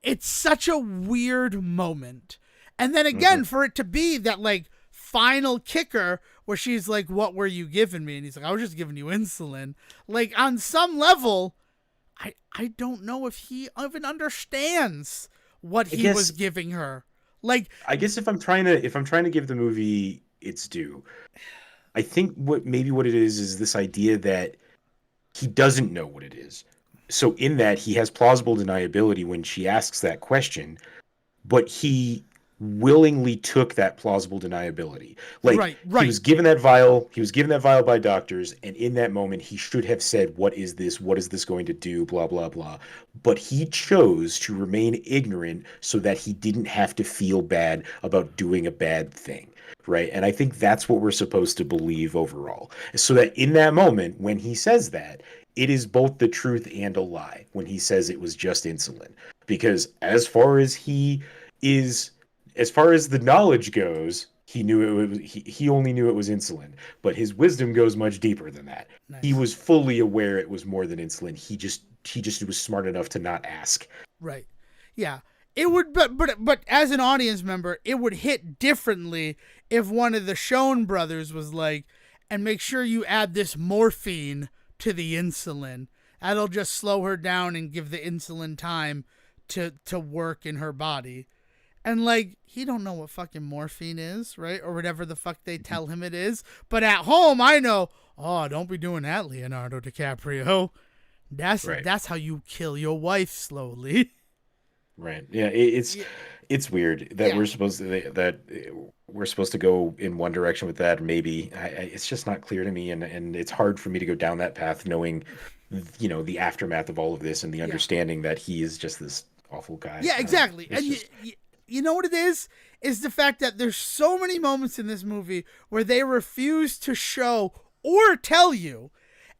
it's such a weird moment. And then again, for it to be that like final kicker where she's like, what were you giving me? And he's like, I was just giving you insulin. Like, on some level, I don't know if he even understands what he was giving her. Like, I guess if I'm trying to give the movie its due, I think what it is this idea that he doesn't know what it is. So in that, he has plausible deniability when she asks that question, but he willingly took that plausible deniability. Like, right. He was given that vial by doctors, and in that moment he should have said, what is this going to do, blah blah blah, but he chose to remain ignorant so that he didn't have to feel bad about doing a bad thing, right? And I think that's what we're supposed to believe overall, so that in that moment when he says that, it is both the truth and a lie when he says it was just insulin, because as far as the knowledge goes, he only knew it was insulin, but his wisdom goes much deeper than that. Nice. He was fully aware it was more than insulin. He just was smart enough to not ask. Right. Yeah. It would, but as an audience member, it would hit differently if one of the Sejohn brothers was like, and make sure you add this morphine to the insulin. That'll just slow her down and give the insulin time to work in her body. And, like, he don't know what fucking morphine is, right? Or whatever the fuck they tell him it is. But at home, I know, don't be doing that, Leonardo DiCaprio. That's how you kill your wife slowly. Right. Yeah, it's weird that we're supposed to go in one direction with that. Maybe it's just not clear to me, and it's hard for me to go down that path, knowing, the aftermath of all of this and the understanding that he is just this awful guy. Yeah, exactly. And you know what it is the fact that there's so many moments in this movie where they refuse to show or tell you,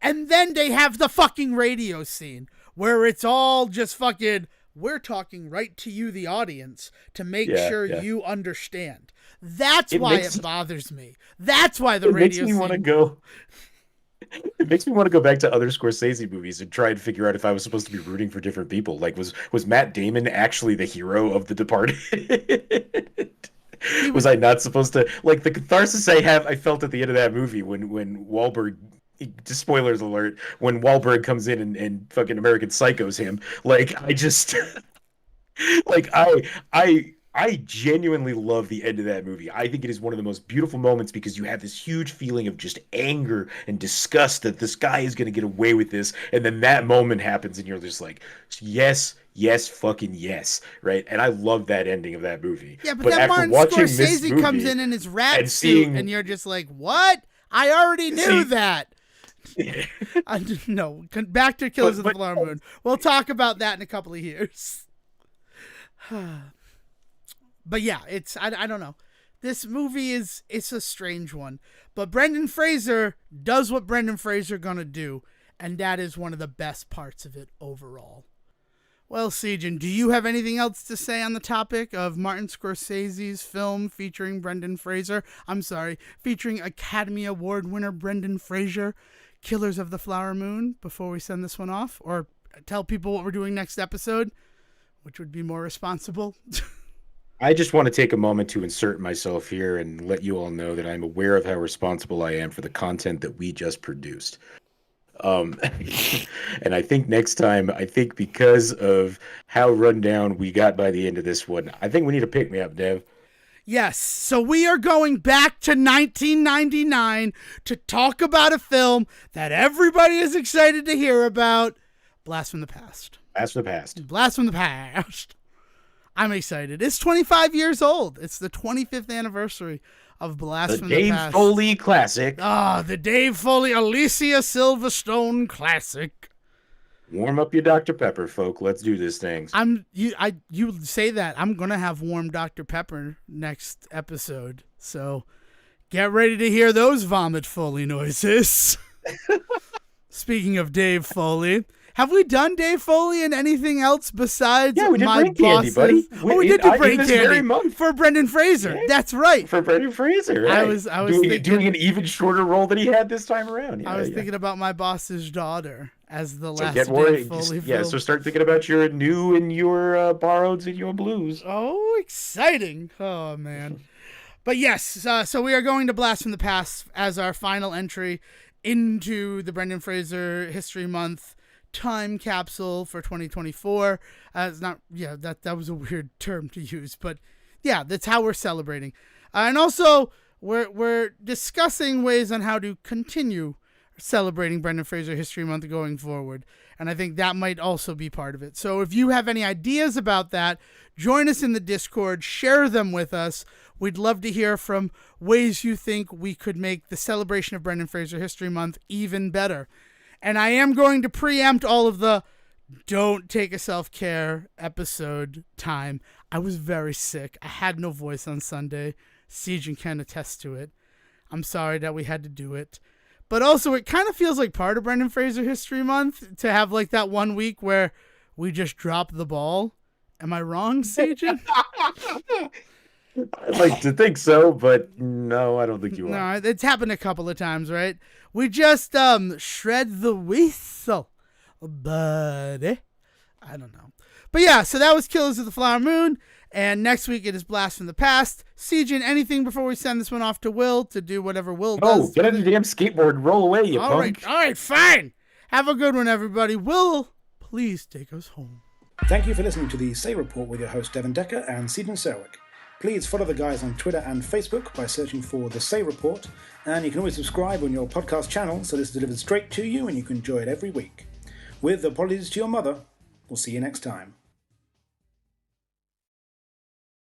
and then they have the fucking radio scene where it's all just fucking, we're talking right to you, the audience, to make sure you understand. That's why it bothers me. That's why the radio scene... It makes me want to go back to other Scorsese movies and try and figure out if I was supposed to be rooting for different people. Like, was Matt Damon actually the hero of The Departed? Was I not supposed to, like, the catharsis I felt at the end of that movie when Wahlberg, just spoilers alert, when Wahlberg comes in and fucking American Psychos him, like, I just, like, I genuinely love the end of that movie. I think it is one of the most beautiful moments because you have this huge feeling of just anger and disgust that this guy is going to get away with this. And then that moment happens and you're just like, yes, fucking yes. Right. And I love that ending of that movie. Yeah, but then Martin Scorsese comes in his rat suit and you're just like, what? I already knew that. No, back to Killers of the Flower Moon. We'll talk about that in a couple of years. But yeah, it's I don't know. This movie it's a strange one. But Brendan Fraser does what Brendan Fraser gonna do, and that is one of the best parts of it overall. Well, Sejohn, do you have anything else to say on the topic of Martin Scorsese's film featuring featuring Academy Award winner Brendan Fraser, Killers of the Flower Moon, before we send this one off? Or tell people what we're doing next episode, which would be more responsible? I just want to take a moment to insert myself here and let you all know that I'm aware of how responsible I am for the content that we just produced. And I think next time, because of how run down we got by the end of this one, I think we need to pick me up, Dev. Yes, so we are going back to 1999 to talk about a film that everybody is excited to hear about, Blast from the Past. Blast from the Past. Blast from the Past. I'm excited. It's 25 years old. It's the 25th anniversary of Blast from the Past. The Dave Foley classic. The Dave Foley, Alicia Silverstone classic. Warm up your Dr. Pepper, folk. Let's do this thing. You say that. I'm going to have warm Dr. Pepper next episode. So get ready to hear those vomit Foley noises. Speaking of Dave Foley, have we done Dave Foley and anything else besides we did my Brain bosses? Candy, buddy. We did do Brain Candy month. for Brendan Fraser. Yeah. That's right. For Brendan Fraser. Right. I was doing an even shorter role than he had this time around. Yeah, I was thinking about My Boss's Daughter as the last Dave Foley film. So start thinking about your new and your borroweds and your blues. Oh, exciting. Oh, man. But yes, so we are going to Blast from the Past as our final entry into the Brendan Fraser History Month time capsule for 2024. That was a weird term to use, but yeah, that's how we're celebrating. And also we're discussing ways on how to continue celebrating Brendan Fraser History Month going forward. And I think that might also be part of it. So if you have any ideas about that, join us in the Discord, share them with us. We'd love to hear from ways you think we could make the celebration of Brendan Fraser History Month even better. And I am going to preempt all of the don't take a self-care episode time. I was very sick. I had no voice on Sunday. Sejohn can attest to it. I'm sorry that we had to do it. But also, it kind of feels like part of Brendan Fraser History Month to have like that 1 week where we just drop the ball. Am I wrong, Sejohn? I'd like to think so, but no, I don't think you are. No, it's happened a couple of times, right? We just shred the whistle, buddy. I don't know. But yeah, so that was Killers of the Flower Moon, and next week it is Blast from the Past. Sejohn, anything before we send this one off to Will to do whatever Will does? Oh, get on the damn skateboard and roll away, you punk. All right, fine. Have a good one, everybody. Will, please take us home. Thank you for listening to the Say Report with your host Devon Decker and Sejohn Serwick. Please follow the guys on Twitter and Facebook by searching for The Say Report, and you can always subscribe on your podcast channel so this is delivered straight to you and you can enjoy it every week. With apologies to your mother, we'll see you next time.